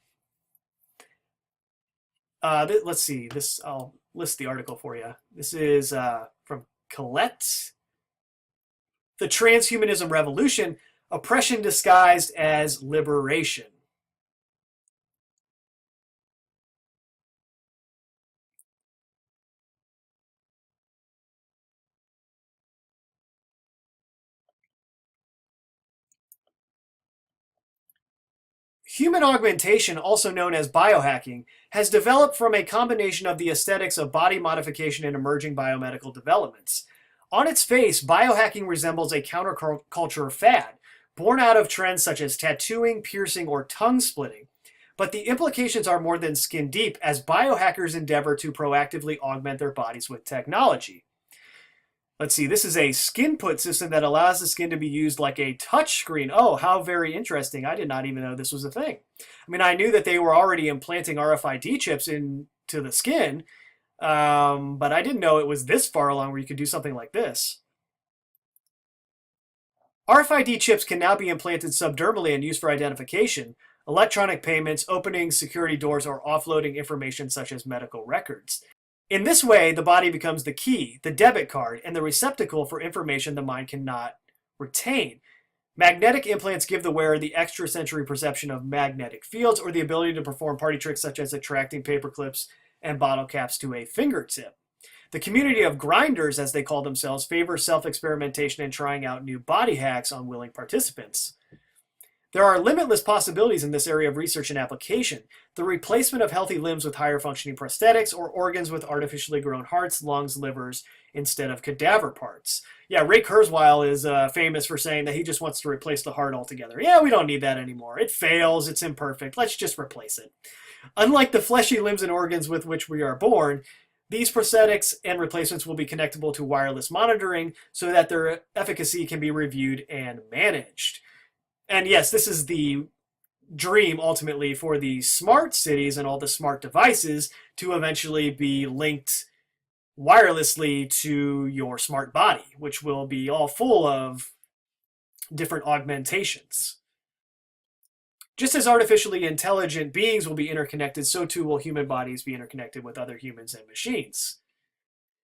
Let's see. This I'll list the article for you. This is from Colette. The Transhumanism Revolution: Oppression Disguised as Liberation. Human augmentation, also known as biohacking, has developed from a combination of the aesthetics of body modification and emerging biomedical developments. On its face, biohacking resembles a counterculture fad, born out of trends such as tattooing, piercing, or tongue splitting. But the implications are more than skin deep as biohackers endeavor to proactively augment their bodies with technology. Let's see, this is a skin put system that allows the skin to be used like a touch screen. Oh, how very interesting. I did not even know this was a thing. I mean, I knew that they were already implanting RFID chips into the skin, but I didn't know it was this far along where you could do something like this. RFID chips can now be implanted subdermally and used for identification, electronic payments, opening security doors, or offloading information such as medical records. In this way, the body becomes the key, the debit card, and the receptacle for information the mind cannot retain. Magnetic implants give the wearer the extrasensory perception of magnetic fields or the ability to perform party tricks such as attracting paper clips and bottle caps to a fingertip. The community of grinders, as they call themselves, favors self-experimentation and trying out new body hacks on willing participants. There are limitless possibilities in this area of research and application. The replacement of healthy limbs with higher functioning prosthetics or organs with artificially grown hearts, lungs, livers, instead of cadaver parts. Yeah, Ray Kurzweil is famous for saying that he just wants to replace the heart altogether. Yeah, we don't need that anymore. It fails, it's imperfect. Let's just replace it. Unlike the fleshy limbs and organs with which we are born, these prosthetics and replacements will be connectable to wireless monitoring so that their efficacy can be reviewed and managed. And yes, this is the dream ultimately for the smart cities and all the smart devices to eventually be linked wirelessly to your smart body, which will be all full of different augmentations. Just as artificially intelligent beings will be interconnected, so too will human bodies be interconnected with other humans and machines.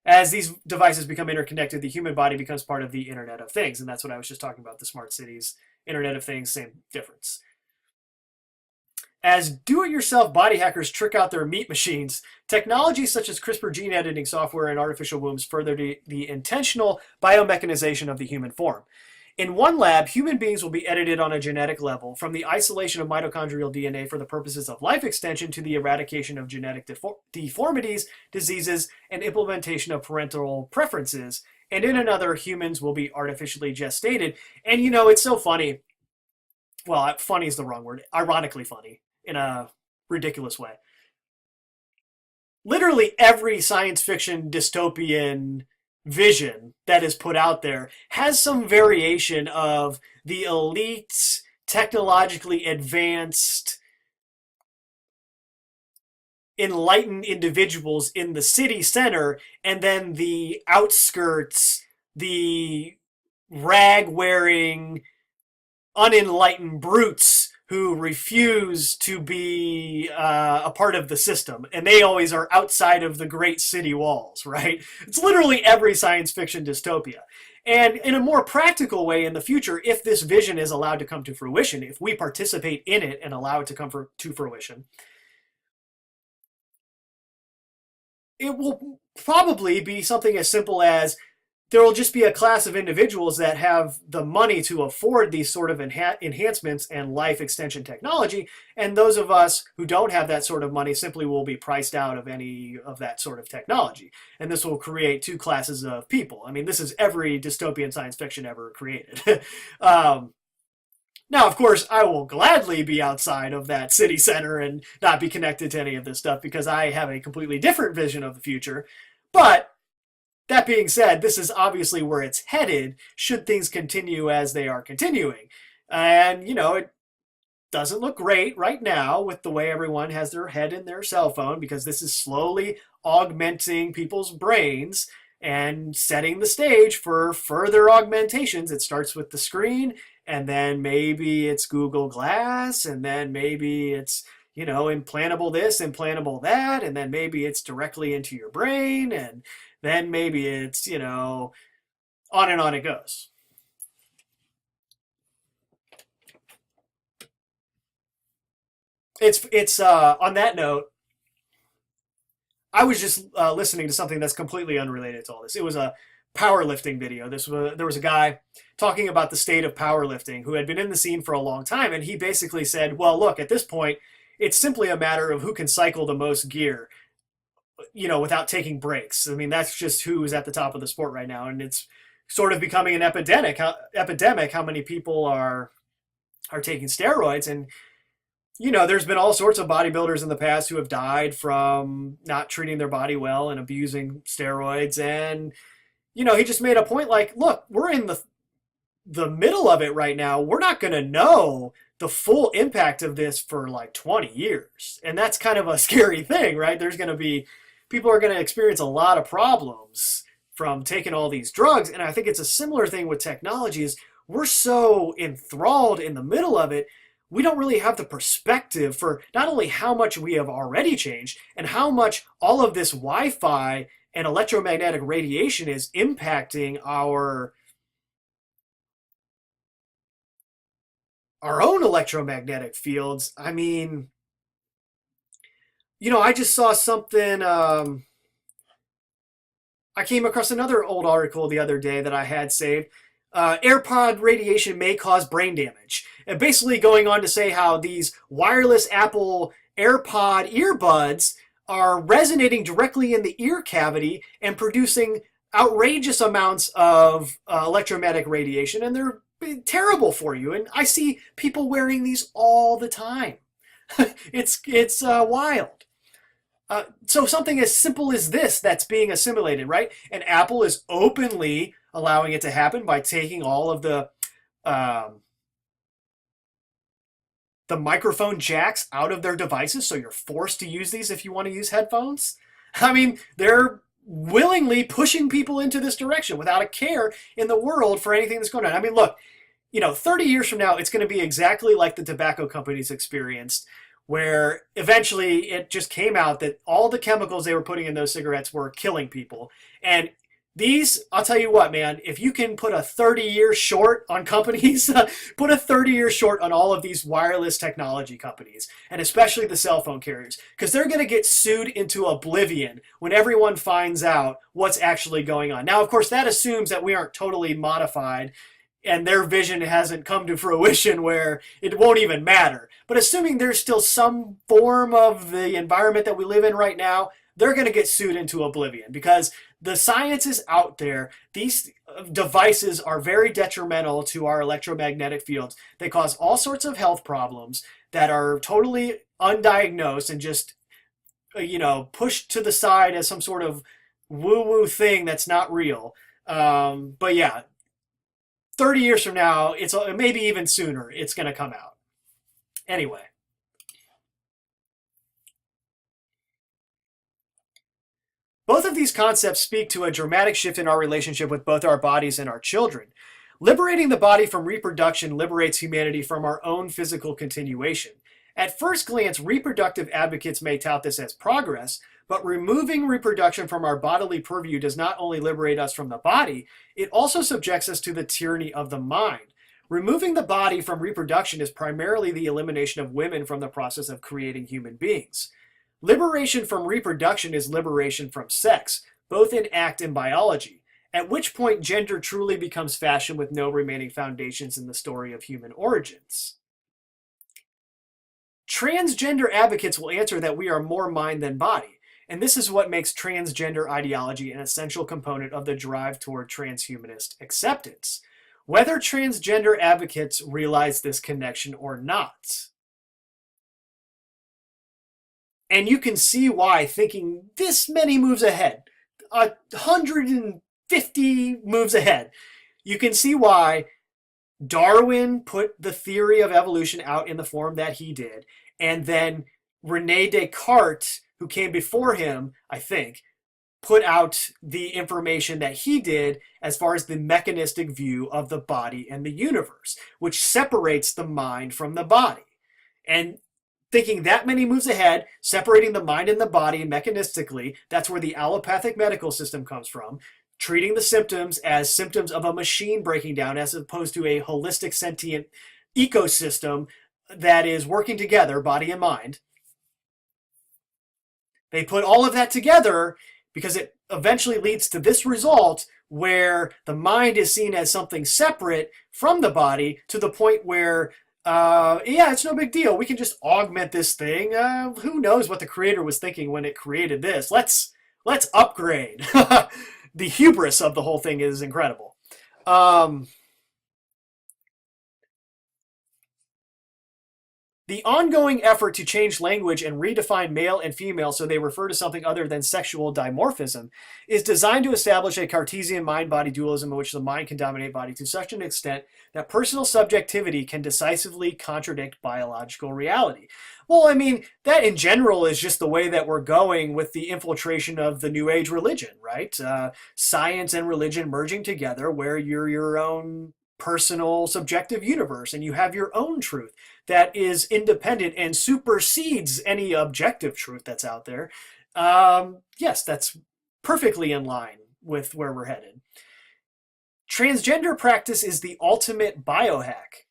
As these devices become interconnected, the human body becomes part of the Internet of Things. And that's what I was just talking about, the smart cities, Internet of Things, same difference. As do-it-yourself body hackers trick out their meat machines, technologies such as CRISPR gene editing software and artificial wombs further the intentional biomechanization of the human form. In one lab, human beings will be edited on a genetic level, from the isolation of mitochondrial DNA for the purposes of life extension to the eradication of genetic deformities, diseases, and implementation of parental preferences. And in another, humans will be artificially gestated. And you know, it's so funny. Well, funny is the wrong word. Ironically funny in a ridiculous way. Literally every science fiction dystopian vision that is put out there has some variation of the elite, technologically advanced, enlightened individuals in the city center, and then the outskirts, the rag-wearing, unenlightened brutes who refuse to be a part of the system. And they always are outside of the great city walls, right? It's literally every science fiction dystopia. And in a more practical way in the future, if this vision is allowed to come to fruition, if we participate in it and allow it to come to fruition, it will probably be something as simple as there will just be a class of individuals that have the money to afford these sort of enhancements and life extension technology, and those of us who don't have that sort of money simply will be priced out of any of that sort of technology. And this will create two classes of people. I mean, this is every dystopian science fiction ever created. Now, of course, I will gladly be outside of that city center and not be connected to any of this stuff because I have a completely different vision of the future. But that being said, this is obviously where it's headed should things continue as they are continuing. And, it doesn't look great right now with the way everyone has their head in their cell phone, because this is slowly augmenting people's brains and setting the stage for further augmentations. It starts with the screen, and then maybe it's Google Glass, and then maybe it's, implantable this, implantable that, and then maybe it's directly into your brain, and then maybe it's, on and on it goes. It's on that note, I was just listening to something that's completely unrelated to all this. It was a powerlifting video. There was a guy talking about the state of powerlifting who had been in the scene for a long time, and he basically said, well, look, at this point, it's simply a matter of who can cycle the most gear, without taking breaks. I mean, that's just who is at the top of the sport right now, and it's sort of becoming an epidemic. How many people are taking steroids. And there's been all sorts of bodybuilders in the past who have died from not treating their body well and abusing steroids. And, he just made a point like, look, we're in the middle of it right now. We're not going to know the full impact of this for like 20 years. And that's kind of a scary thing, right? People are going to experience a lot of problems from taking all these drugs. And I think it's a similar thing with technology is we're so enthralled in the middle of it, we don't really have the perspective for not only how much we have already changed and how much all of this Wi-Fi and electromagnetic radiation is impacting our own electromagnetic fields. I mean, I just saw something, I came across another old article the other day that I had saved. AirPod radiation may cause brain damage. And basically going on to say how these wireless Apple AirPod earbuds are resonating directly in the ear cavity and producing outrageous amounts of electromagnetic radiation, and they're terrible for you. And I see people wearing these all the time. It's wild. So something as simple as this that's being assimilated, right? And Apple is openly allowing it to happen by taking all of the microphone jacks out of their devices, so you're forced to use these if you want to use headphones. I mean, they're willingly pushing people into this direction without a care in the world for anything that's going on. I mean, look, 30 years from now, it's going to be exactly like the tobacco companies experienced, where eventually it just came out that all the chemicals they were putting in those cigarettes were killing people. And these, I'll tell you what, man, if you can put a 30-year short on companies, put a 30-year short on all of these wireless technology companies, and especially the cell phone carriers, because they're going to get sued into oblivion when everyone finds out what's actually going on. Now, of course, that assumes that we aren't totally modified and their vision hasn't come to fruition where it won't even matter. But assuming there's still some form of the environment that we live in right now, they're going to get sued into oblivion because the science is out there. These devices are very detrimental to our electromagnetic fields. They cause all sorts of health problems that are totally undiagnosed and just, pushed to the side as some sort of woo-woo thing that's not real. But yeah, 30 years from now, it's maybe even sooner, it's going to come out. Anyway. Both of these concepts speak to a dramatic shift in our relationship with both our bodies and our children. Liberating the body from reproduction liberates humanity from our own physical continuation. At first glance, reproductive advocates may tout this as progress, but removing reproduction from our bodily purview does not only liberate us from the body, it also subjects us to the tyranny of the mind. Removing the body from reproduction is primarily the elimination of women from the process of creating human beings. Liberation from reproduction is liberation from sex, both in act and biology, at which point gender truly becomes fashion with no remaining foundations in the story of human origins. Transgender advocates will answer that we are more mind than body, and this is what makes transgender ideology an essential component of the drive toward transhumanist acceptance, whether transgender advocates realize this connection or not. And you can see why thinking this many moves ahead, 100 50 moves ahead. You can see why Darwin put the theory of evolution out in the form that he did, and then Rene Descartes, who came before him, I think, put out the information that he did as far as the mechanistic view of the body and the universe, which separates the mind from the body. And thinking that many moves ahead, separating the mind and the body mechanistically, that's where the allopathic medical system comes from, treating the symptoms as symptoms of a machine breaking down as opposed to a holistic sentient ecosystem that is working together, body and mind. They put all of that together because it eventually leads to this result where the mind is seen as something separate from the body to the point where, yeah, it's no big deal. We can just augment this thing. Who knows what the creator was thinking when it created this? Let's upgrade. The hubris of the whole thing is incredible. The ongoing effort to change language and redefine male and female so they refer to something other than sexual dimorphism is designed to establish a Cartesian mind-body dualism in which the mind can dominate body to such an extent that personal subjectivity can decisively contradict biological reality. Well, I mean, that in general is just the way that we're going with the infiltration of the New Age religion, right? Science and religion merging together where you're your own personal subjective universe and you have your own truth that is independent and supersedes any objective truth that's out there. Yes, that's perfectly in line with where we're headed. Transgender practice is the ultimate biohack.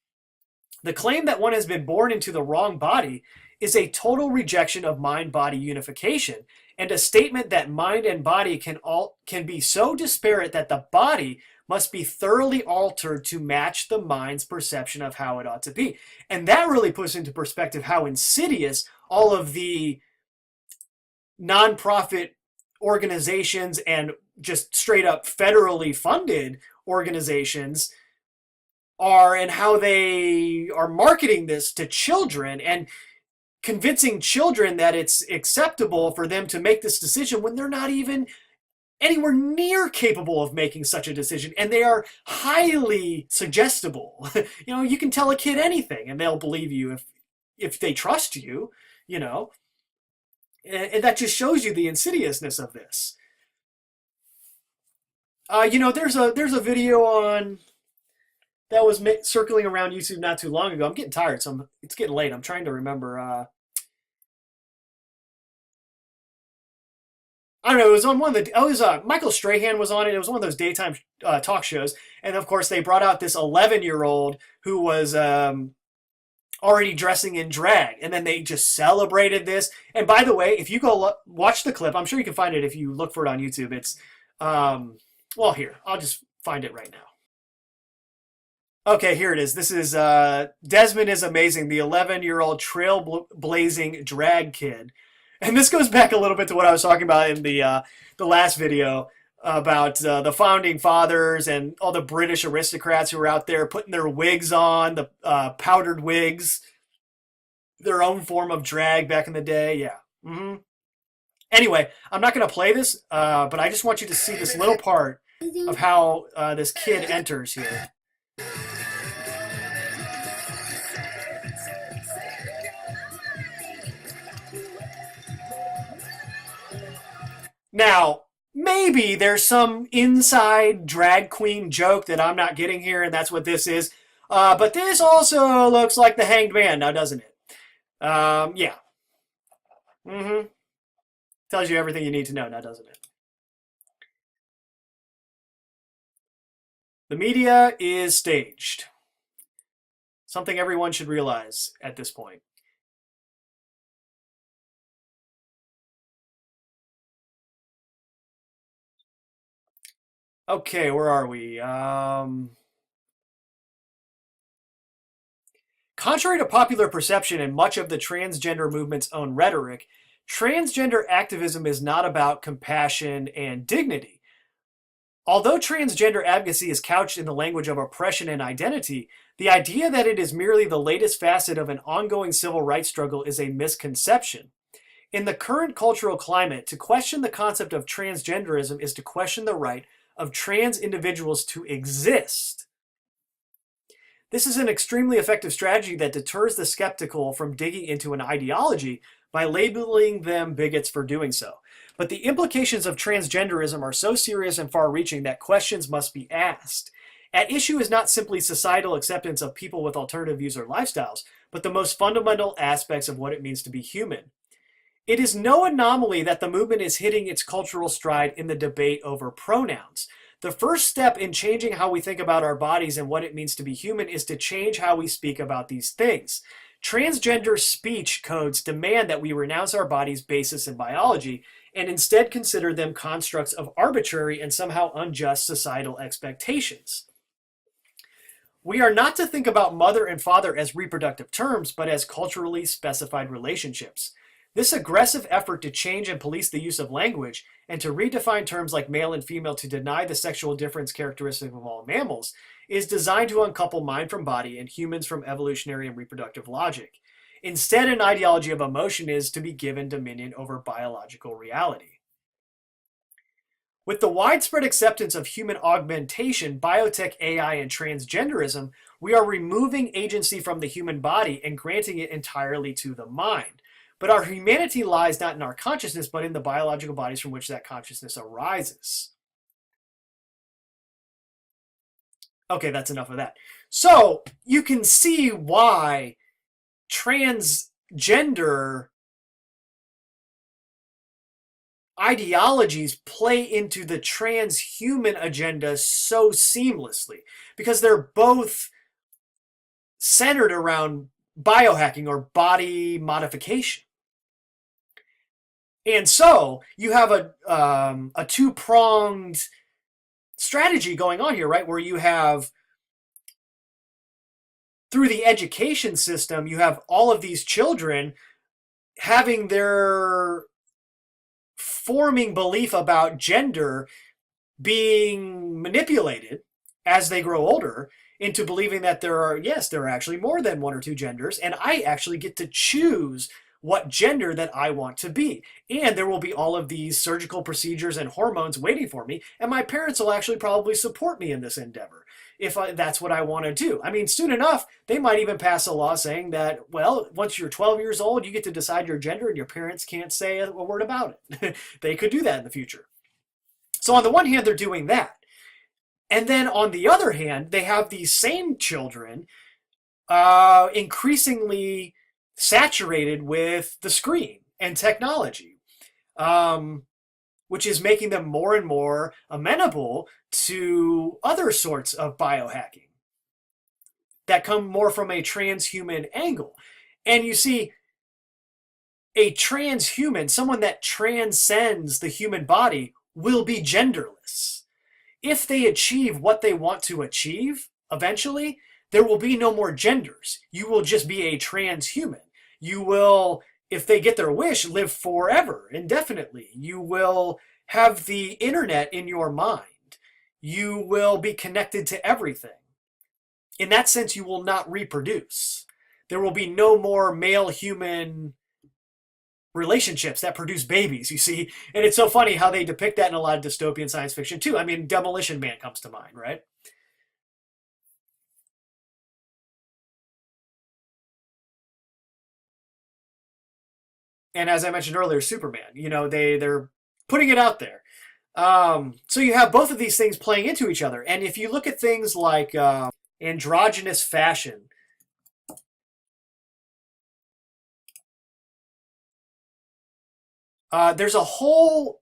The claim that one has been born into the wrong body is a total rejection of mind-body unification and a statement that mind and body can be so disparate that the body must be thoroughly altered to match the mind's perception of how it ought to be. And that really puts into perspective how insidious all of the nonprofit organizations and just straight up federally funded organizations are and how they are marketing this to children and convincing children that it's acceptable for them to make this decision when they're not even anywhere near capable of making such a decision, and they are highly suggestible. You know, you can tell a kid anything and they'll believe you if they trust you, you know. And that just shows you the insidiousness of this. You know, there's a video on that was circling around YouTube not too long ago. I'm getting tired, so it's getting late. I'm trying to remember. I don't know. It was on one of the. Michael Strahan was on it. It was one of those daytime talk shows, and of course they brought out this 11-year-old who was already dressing in drag, and then they just celebrated this. And by the way, if you go watch the clip, I'm sure you can find it if you look for it on YouTube. It's well, here, I'll just find it right now. Okay, here it is. This is Desmond is Amazing, the 11-year-old trailblazing drag kid. And this goes back a little bit to what I was talking about in the last video about the founding fathers and all the British aristocrats who were out there putting their wigs on, the powdered wigs, their own form of drag back in the day. Yeah. Mm-hmm. Anyway, I'm not going to play this, but I just want you to see this little part of how this kid enters here. Now, maybe there's some inside drag queen joke that I'm not getting here, and that's what this is. But this also looks like the Hanged Man, now doesn't it? Yeah. Mm-hmm. Tells you everything you need to know, now doesn't it? The media is staged. Something everyone should realize at this point. Okay, where are we? Contrary to popular perception and much of the transgender movement's own rhetoric, transgender activism is not about compassion and dignity. Although transgender advocacy is couched in the language of oppression and identity, the idea that it is merely the latest facet of an ongoing civil rights struggle is a misconception. In the current cultural climate, to question the concept of transgenderism is to question the right of trans individuals to exist. This is an extremely effective strategy that deters the skeptical from digging into an ideology by labeling them bigots for doing so. But the implications of transgenderism are so serious and far-reaching that questions must be asked. At issue is not simply societal acceptance of people with alternative views or lifestyles, but the most fundamental aspects of what it means to be human. It is no anomaly that the movement is hitting its cultural stride in the debate over pronouns. The first step in changing how we think about our bodies and what it means to be human is to change how we speak about these things. Transgender speech codes demand that we renounce our body's basis in biology and instead consider them constructs of arbitrary and somehow unjust societal expectations. We are not to think about mother and father as reproductive terms, but as culturally specified relationships. This aggressive effort to change and police the use of language and to redefine terms like male and female to deny the sexual difference characteristic of all mammals is designed to uncouple mind from body and humans from evolutionary and reproductive logic. Instead, an ideology of emotion is to be given dominion over biological reality. With the widespread acceptance of human augmentation, biotech, AI, and transgenderism, we are removing agency from the human body and granting it entirely to the mind. But our humanity lies not in our consciousness, but in the biological bodies from which that consciousness arises. Okay, that's enough of that. So you can see why transgender ideologies play into the transhuman agenda so seamlessly, because they're both centered around biohacking or body modification. And so you have a two-pronged strategy going on here, right? Where you have, through the education system, you have all of these children having their forming belief about gender being manipulated as they grow older into believing that there are actually more than one or two genders, and I actually get to choose what gender that I want to be. And there will be all of these surgical procedures and hormones waiting for me, and my parents will actually probably support me in this endeavor if that's what I want to do. I mean, soon enough, they might even pass a law saying that, well, once you're 12 years old, you get to decide your gender and your parents can't say a word about it. They could do that in the future. So on the one hand, they're doing that. And then on the other hand, they have these same children increasingly saturated with the screen and technology, which is making them more and more amenable to other sorts of biohacking that come more from a transhuman angle. And you see, a transhuman, someone that transcends the human body, will be genderless. If they achieve what they want to achieve, eventually, there will be no more genders. You will just be a transhuman. You will, if they get their wish, live forever, indefinitely. You will have the internet in your mind. You will be connected to everything. In that sense, you will not reproduce. There will be no more male-human relationships that produce babies, you see. And it's so funny how they depict that in a lot of dystopian science fiction, too. I mean, Demolition Man comes to mind, right? And as I mentioned earlier, Superman, they're putting it out there. So you have both of these things playing into each other. And if you look at things like androgynous fashion, there's a whole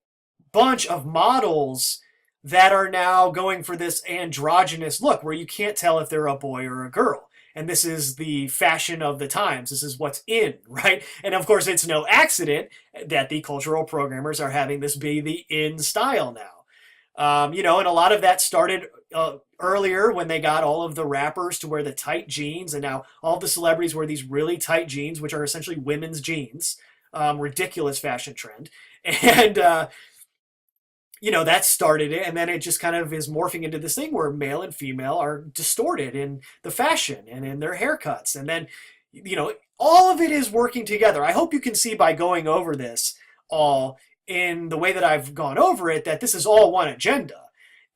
bunch of models that are now going for this androgynous look where you can't tell if they're a boy or a girl. And this is the fashion of the times. This is what's in, right? And of course, it's no accident that the cultural programmers are having this be the in style now. And a lot of that started earlier when they got all of the rappers to wear the tight jeans, and now all the celebrities wear these really tight jeans, which are essentially women's jeans. Ridiculous fashion trend. And, that started it, and then it just kind of is morphing into this thing where male and female are distorted in the fashion and in their haircuts. And then, all of it is working together. I hope you can see by going over this all in the way that I've gone over it that this is all one agenda.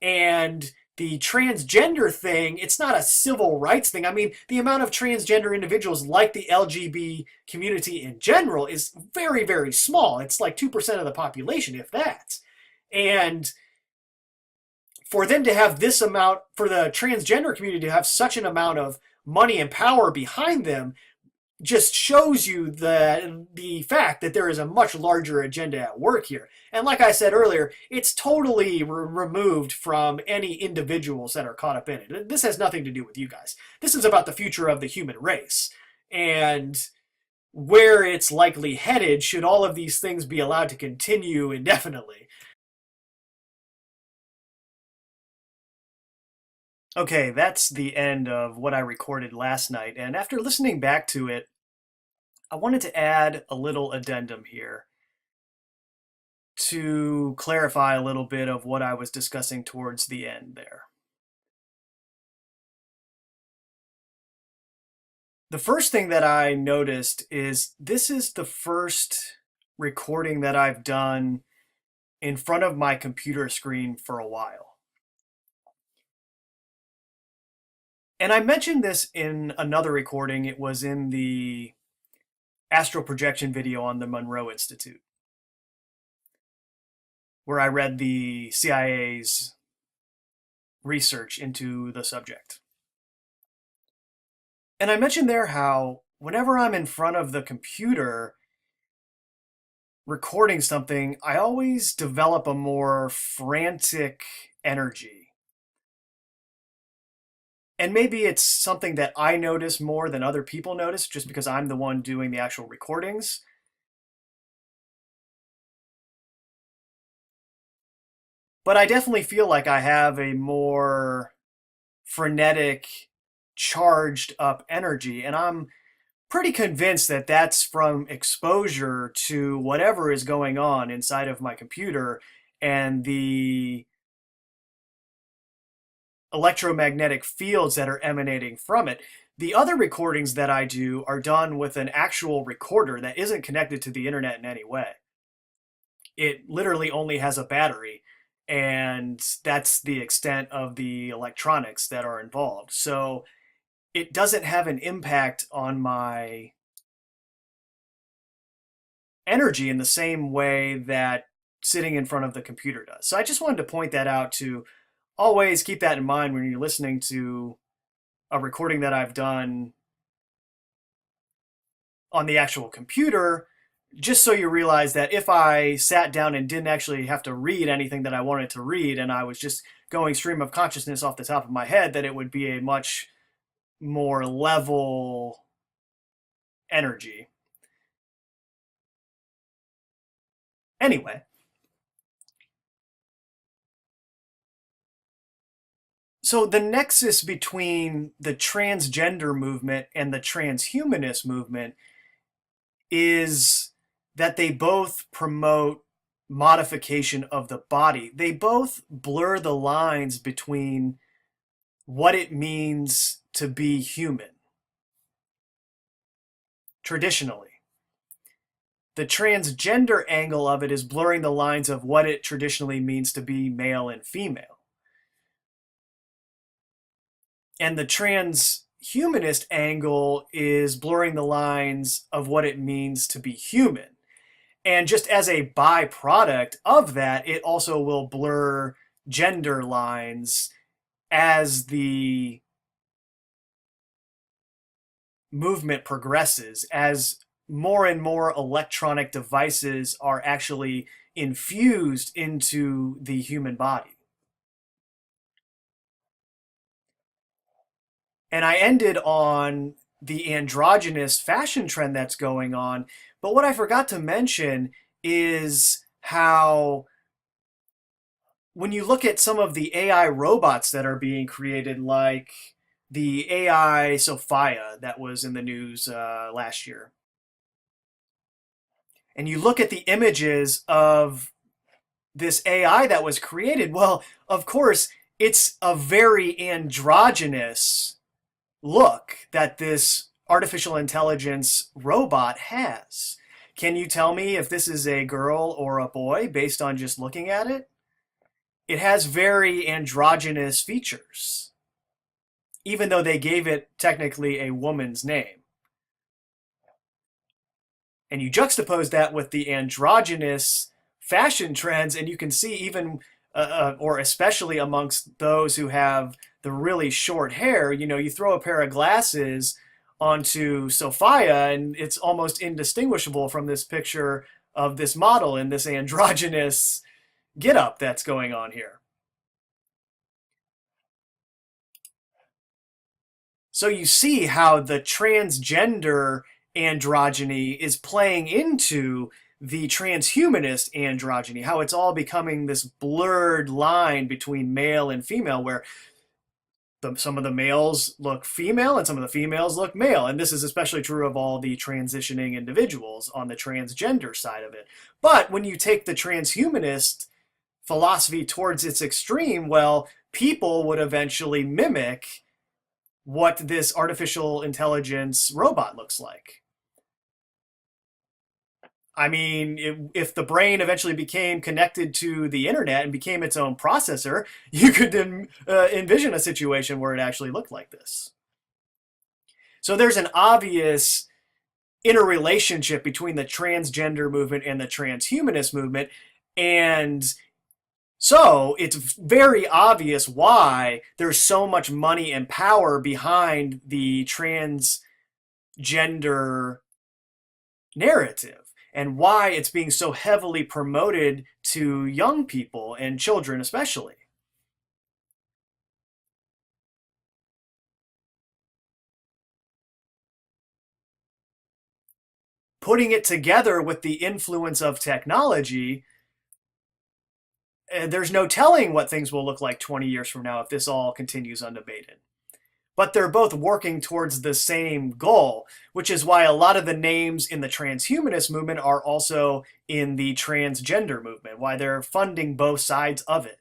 And the transgender thing, it's not a civil rights thing. I mean, the amount of transgender individuals like the LGBT community in general is very, very small. It's like 2% of the population, if that. And for them to have this amount, for the transgender community to have such an amount of money and power behind them, just shows you the fact that there is a much larger agenda at work here. And like I said earlier, it's totally removed from any individuals that are caught up in it. This has nothing to do with you guys. This is about the future of the human race. And where it's likely headed should all of these things be allowed to continue indefinitely. Okay, that's the end of what I recorded last night. And after listening back to it, I wanted to add a little addendum here to clarify a little bit of what I was discussing towards the end there. The first thing that I noticed is this is the first recording that I've done in front of my computer screen for a while. And I mentioned this in another recording. It was in the astral projection video on the Monroe Institute, where I read the CIA's research into the subject. And I mentioned there how whenever I'm in front of the computer recording something, I always develop a more frantic energy. And maybe it's something that I notice more than other people notice just because I'm the one doing the actual recordings. But I definitely feel like I have a more frenetic, charged up energy. And I'm pretty convinced that that's from exposure to whatever is going on inside of my computer and the electromagnetic fields that are emanating from it. The other recordings that I do are done with an actual recorder that isn't connected to the internet in any way. It literally only has a battery, and that's the extent of the electronics that are involved. So it doesn't have an impact on my energy in the same way that sitting in front of the computer does. So I just wanted to point that out, to always keep that in mind when you're listening to a recording that I've done on the actual computer, just so you realize that if I sat down and didn't actually have to read anything that I wanted to read and I was just going stream of consciousness off the top of my head, that it would be a much more level energy. Anyway, so the nexus between the transgender movement and the transhumanist movement is that they both promote modification of the body. They both blur the lines between what it means to be human traditionally. The transgender angle of it is blurring the lines of what it traditionally means to be male and female. And the transhumanist angle is blurring the lines of what it means to be human. And just as a byproduct of that, it also will blur gender lines as the movement progresses, as more and more electronic devices are actually infused into the human body. And I ended on the androgynous fashion trend that's going on. But what I forgot to mention is how when you look at some of the AI robots that are being created, like the AI Sophia that was in the news last year, and you look at the images of this AI that was created, well, of course, it's a very androgynous look that this artificial intelligence robot has. Can you tell me if this is a girl or a boy based on just looking at it? it has very androgynous features, even though they gave it technically a woman's name. And you juxtapose that with the androgynous fashion trends, and you can see even, or especially amongst those who have the really short hair, you throw a pair of glasses onto Sophia, and it's almost indistinguishable from this picture of this model in this androgynous getup that's going on here. So you see how the transgender androgyny is playing into the transhumanist androgyny, how it's all becoming this blurred line between male and female, where some of the males look female and some of the females look male. And this is especially true of all the transitioning individuals on the transgender side of it. But when you take the transhumanist philosophy towards its extreme, well, people would eventually mimic what this artificial intelligence robot looks like. I mean, if the brain eventually became connected to the internet and became its own processor, you could then envision a situation where it actually looked like this. So there's an obvious interrelationship between the transgender movement and the transhumanist movement. And so it's very obvious why there's so much money and power behind the transgender narrative and why it's being so heavily promoted to young people and children especially. Putting it together with the influence of technology, there's no telling what things will look like 20 years from now if this all continues unabated. But they're both working towards the same goal, which is why a lot of the names in the transhumanist movement are also in the transgender movement, why they're funding both sides of it.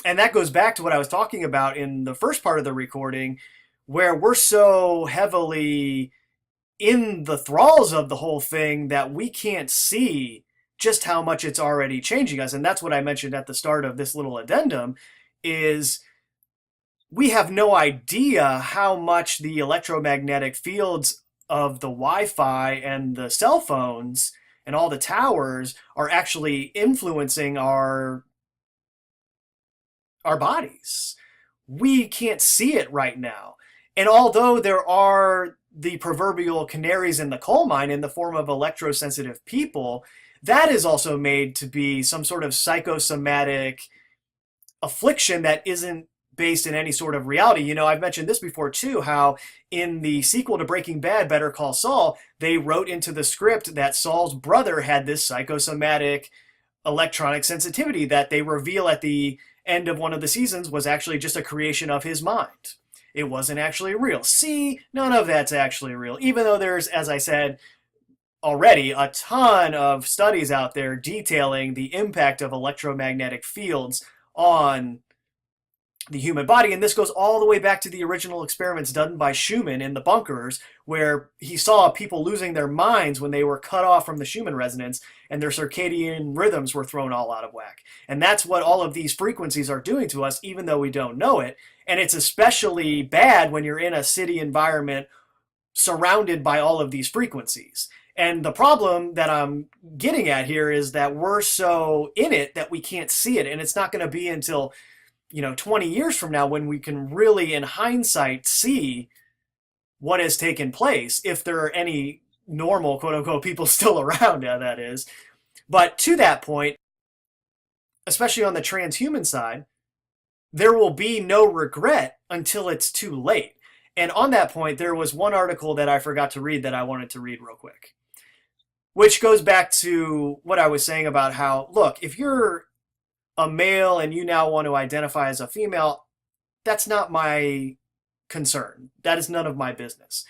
And that goes back to what I was talking about in the first part of the recording, where we're so heavily in the thralls of the whole thing that we can't see just how much it's already changing us. And that's what I mentioned at the start of this little addendum is we have no idea how much the electromagnetic fields of the Wi-Fi and the cell phones and all the towers are actually influencing our bodies. We can't see it right now. And although there are the proverbial canaries in the coal mine in the form of electrosensitive people, that is also made to be some sort of psychosomatic affliction that isn't based in any sort of reality. I've mentioned this before too, how in the sequel to Breaking Bad, Better Call Saul, they wrote into the script that Saul's brother had this psychosomatic electronic sensitivity that they reveal at the end of one of the seasons was actually just a creation of his mind. It wasn't actually real. See, none of that's actually real, even though there's, as I said already, a ton of studies out there detailing the impact of electromagnetic fields on the human body. And this goes all the way back to the original experiments done by Schumann in the bunkers, where he saw people losing their minds when they were cut off from the Schumann resonance and their circadian rhythms were thrown all out of whack. And that's what all of these frequencies are doing to us, even though we don't know it. And it's especially bad when you're in a city environment surrounded by all of these frequencies. And the problem that I'm getting at here is that we're so in it that we can't see it. And it's not going to be until 20 years from now when we can really, in hindsight, see what has taken place, if there are any normal, quote unquote, people still around, that is. But to that point, especially on the transhuman side, there will be no regret until it's too late. And on that point, there was one article that I forgot to read that I wanted to read real quick, which goes back to what I was saying about how, look, if you're a male and you now want to identify as a female, that's not my concern. That is none of my business.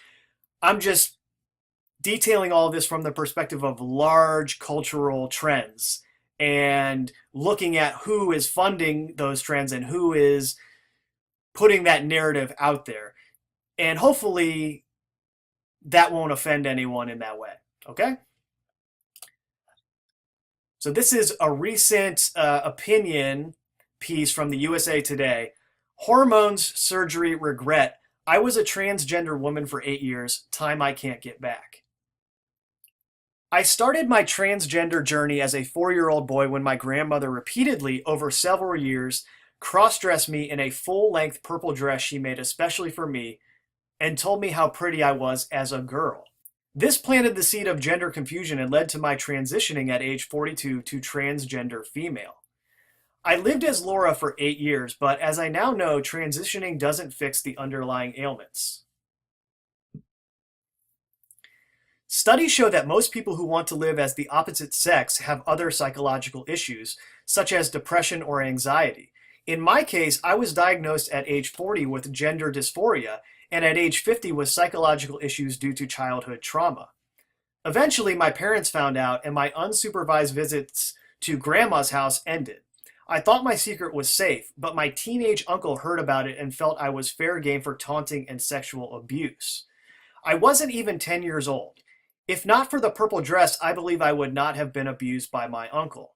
I'm just detailing all of this from the perspective of large cultural trends and looking at who is funding those trends and who is putting that narrative out there. And hopefully that won't offend anyone in that way. Okay? So this is a recent opinion piece from the USA Today. Hormones, surgery, regret. I was a transgender woman for 8 years. Time I can't get back. I started my transgender journey as a 4-year-old boy when my grandmother repeatedly, over several years, cross-dressed me in a full-length purple dress she made especially for me and told me how pretty I was as a girl. This planted the seed of gender confusion and led to my transitioning at age 42 to transgender female. I lived as Laura for 8 years, but as I now know, transitioning doesn't fix the underlying ailments. Studies show that most people who want to live as the opposite sex have other psychological issues, such as depression or anxiety. In my case, I was diagnosed at age 40 with gender dysphoria, and at age 50 with psychological issues due to childhood trauma. Eventually, my parents found out, and my unsupervised visits to grandma's house ended. I thought my secret was safe, but my teenage uncle heard about it and felt I was fair game for taunting and sexual abuse. I wasn't even 10 years old. If not for the purple dress, I believe I would not have been abused by my uncle.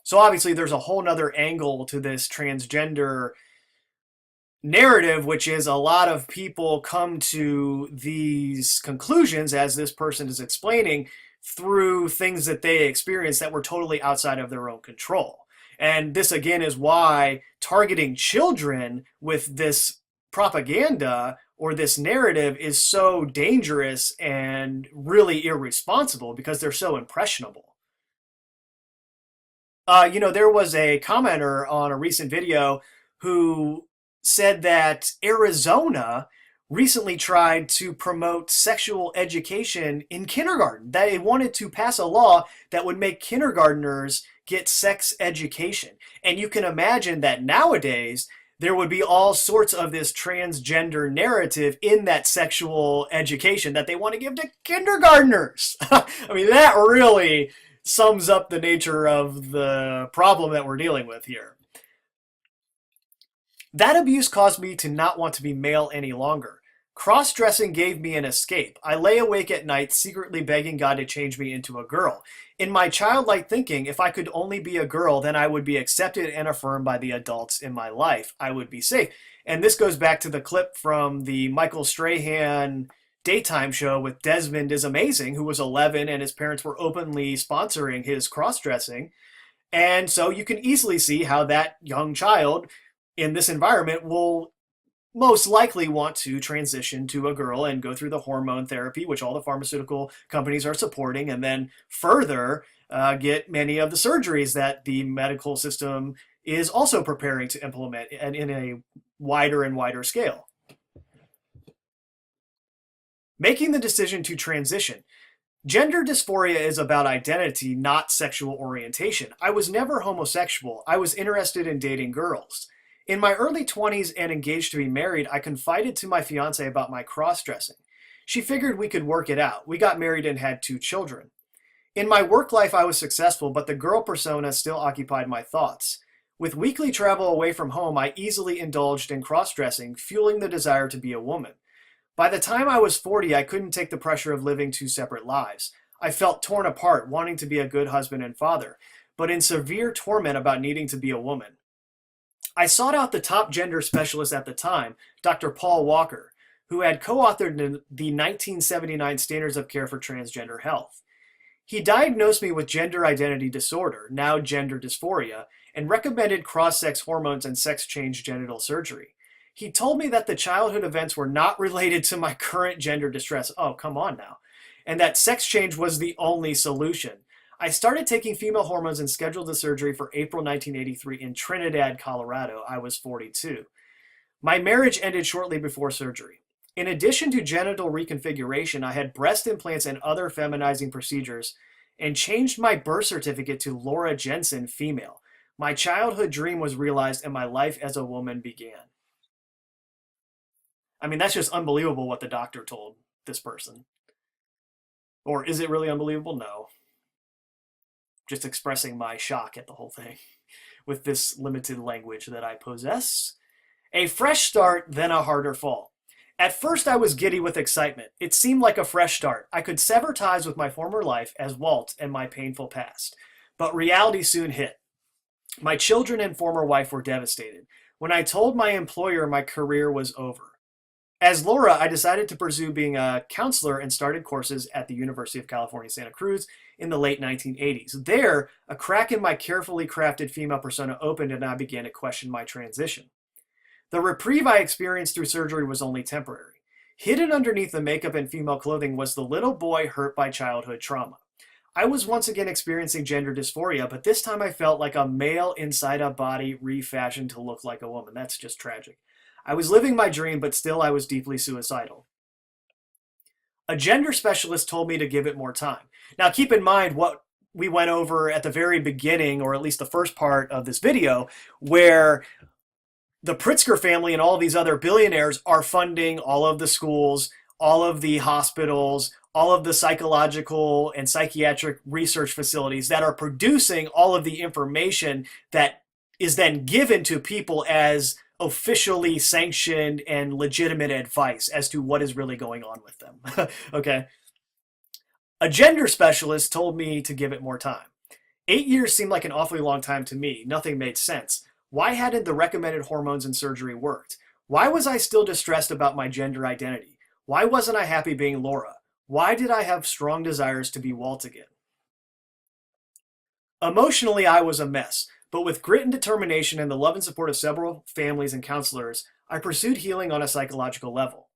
So obviously there's a whole nother angle to this transgender narrative, which is a lot of people come to these conclusions, as this person is explaining, through things that they experienced that were totally outside of their own control. And this again is why targeting children with this propaganda or this narrative is so dangerous and really irresponsible, because they're so impressionable. There was a commenter on a recent video who said that Arizona recently tried to promote sexual education in kindergarten. They wanted to pass a law that would make kindergartners get sex education. And you can imagine that nowadays there would be all sorts of this transgender narrative in that sexual education that they want to give to kindergartners. I mean, that really sums up the nature of the problem that we're dealing with here. That abuse caused me to not want to be male any longer. Cross-dressing gave me an escape. I lay awake at night secretly begging God to change me into a girl. In my childlike thinking, if I could only be a girl, then I would be accepted and affirmed by the adults in my life. I would be safe. And this goes back to the clip from the Michael Strahan daytime show with Desmond is Amazing, who was 11 and his parents were openly sponsoring his cross-dressing. And so you can easily see how that young child in this environment will most likely want to transition to a girl and go through the hormone therapy, which all the pharmaceutical companies are supporting, and then further get many of the surgeries that the medical system is also preparing to implement and in a wider and wider scale. Making the decision to transition. Gender dysphoria is about identity, not sexual orientation. I was never homosexual. I was interested in dating girls. In my early 20s and engaged to be married, I confided to my fiance about my cross-dressing. She figured we could work it out. We got married and had 2 children. In my work life, I was successful, but the girl persona still occupied my thoughts. With weekly travel away from home, I easily indulged in cross-dressing, fueling the desire to be a woman. By the time I was 40, I couldn't take the pressure of living 2 separate lives. I felt torn apart, wanting to be a good husband and father, but in severe torment about needing to be a woman. I sought out the top gender specialist at the time, Dr. Paul Walker, who had co-authored the 1979 Standards of Care for Transgender Health. He diagnosed me with gender identity disorder, now gender dysphoria, and recommended cross-sex hormones and sex-change genital surgery. He told me that the childhood events were not related to my current gender distress. Oh, come on now. And that sex change was the only solution. I started taking female hormones and scheduled the surgery for April 1983 in Trinidad, Colorado. I was 42. My marriage ended shortly before surgery. In addition to genital reconfiguration, I had breast implants and other feminizing procedures and changed my birth certificate to Laura Jensen, female. My childhood dream was realized and my life as a woman began. I mean, that's just unbelievable what the doctor told this person. Or is it really unbelievable? No. Just expressing my shock at the whole thing with this limited language that I possess. A fresh start, then a harder fall. At first, I was giddy with excitement. It seemed like a fresh start. I could sever ties with my former life as Walt and my painful past. But reality soon hit. My children and former wife were devastated. When I told my employer my career was over. As Laura, I decided to pursue being a counselor and started courses at the University of California, Santa Cruz in the late 1980s. There, a crack in my carefully crafted female persona opened and I began to question my transition. The reprieve I experienced through surgery was only temporary. Hidden underneath the makeup and female clothing was the little boy hurt by childhood trauma. I was once again experiencing gender dysphoria, but this time I felt like a male inside a body refashioned to look like a woman. That's just tragic. I was living my dream, but still I was deeply suicidal. A gender specialist told me to give it more time. Now keep in mind what we went over at the very beginning, or at least the first part of this video, where the Pritzker family and all these other billionaires are funding all of the schools, all of the hospitals, all of the psychological and psychiatric research facilities that are producing all of the information that is then given to people as officially sanctioned and legitimate advice as to what is really going on with them. Okay. A gender specialist told me to give it more time. 8 years seemed like an awfully long time to me. Nothing made sense. Why hadn't the recommended hormones and surgery worked? Why was I still distressed about my gender identity? Why wasn't I happy being Laura? Why did I have strong desires to be Walt again? Emotionally, I was a mess, but with grit and determination and the love and support of several families and counselors, I pursued healing on a psychological level.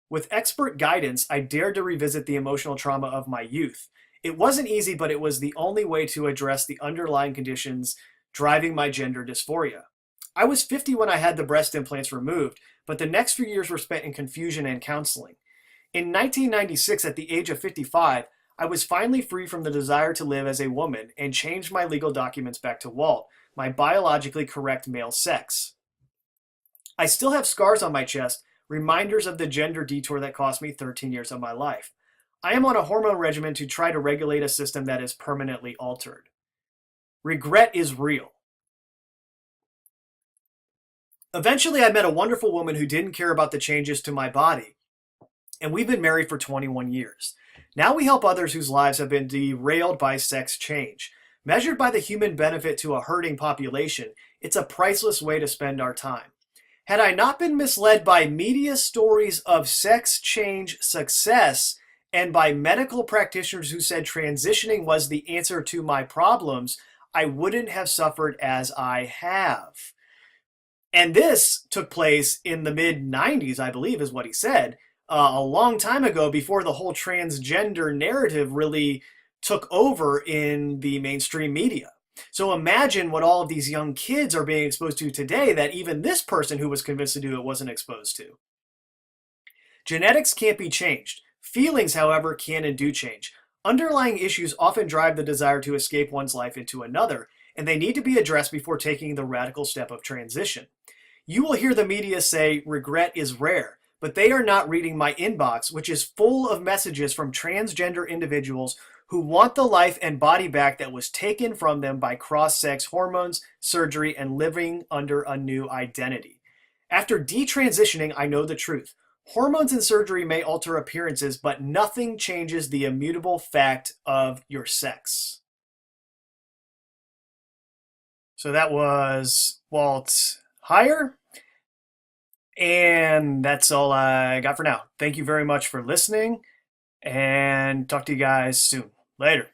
With expert guidance, I dared to revisit the emotional trauma of my youth. It wasn't easy, but it was the only way to address the underlying conditions driving my gender dysphoria. I was 50 when I had the breast implants removed, but the next few years were spent in confusion and counseling. In 1996, at the age of 55, I was finally free from the desire to live as a woman and changed my legal documents back to Walt, my biologically correct male sex. I still have scars on my chest, reminders of the gender detour that cost me 13 years of my life. I am on a hormone regimen to try to regulate a system that is permanently altered. Regret is real. Eventually, I met a wonderful woman who didn't care about the changes to my body, and we've been married for 21 years. Now we help others whose lives have been derailed by sex change. Measured by the human benefit to a hurting population, it's a priceless way to spend our time. Had I not been misled by media stories of sex change success and by medical practitioners who said transitioning was the answer to my problems, I wouldn't have suffered as I have. And this took place in the mid-90s, I believe is what he said, a long time ago, before the whole transgender narrative really took over in the mainstream media. So imagine what all of these young kids are being exposed to today that even this person who was convinced to do it wasn't exposed to. Genetics can't be changed. Feelings, however, can and do change. Underlying issues often drive the desire to escape one's life into another, and they need to be addressed before taking the radical step of transition. You will hear the media say regret is rare, but they are not reading my inbox, which is full of messages from transgender individuals who want the life and body back that was taken from them by cross-sex hormones, surgery, and living under a new identity. After detransitioning, I know the truth. Hormones and surgery may alter appearances, but nothing changes the immutable fact of your sex. So that was Walt Heyer. And that's all I got for now. Thank you very much for listening, and talk to you guys soon. Later.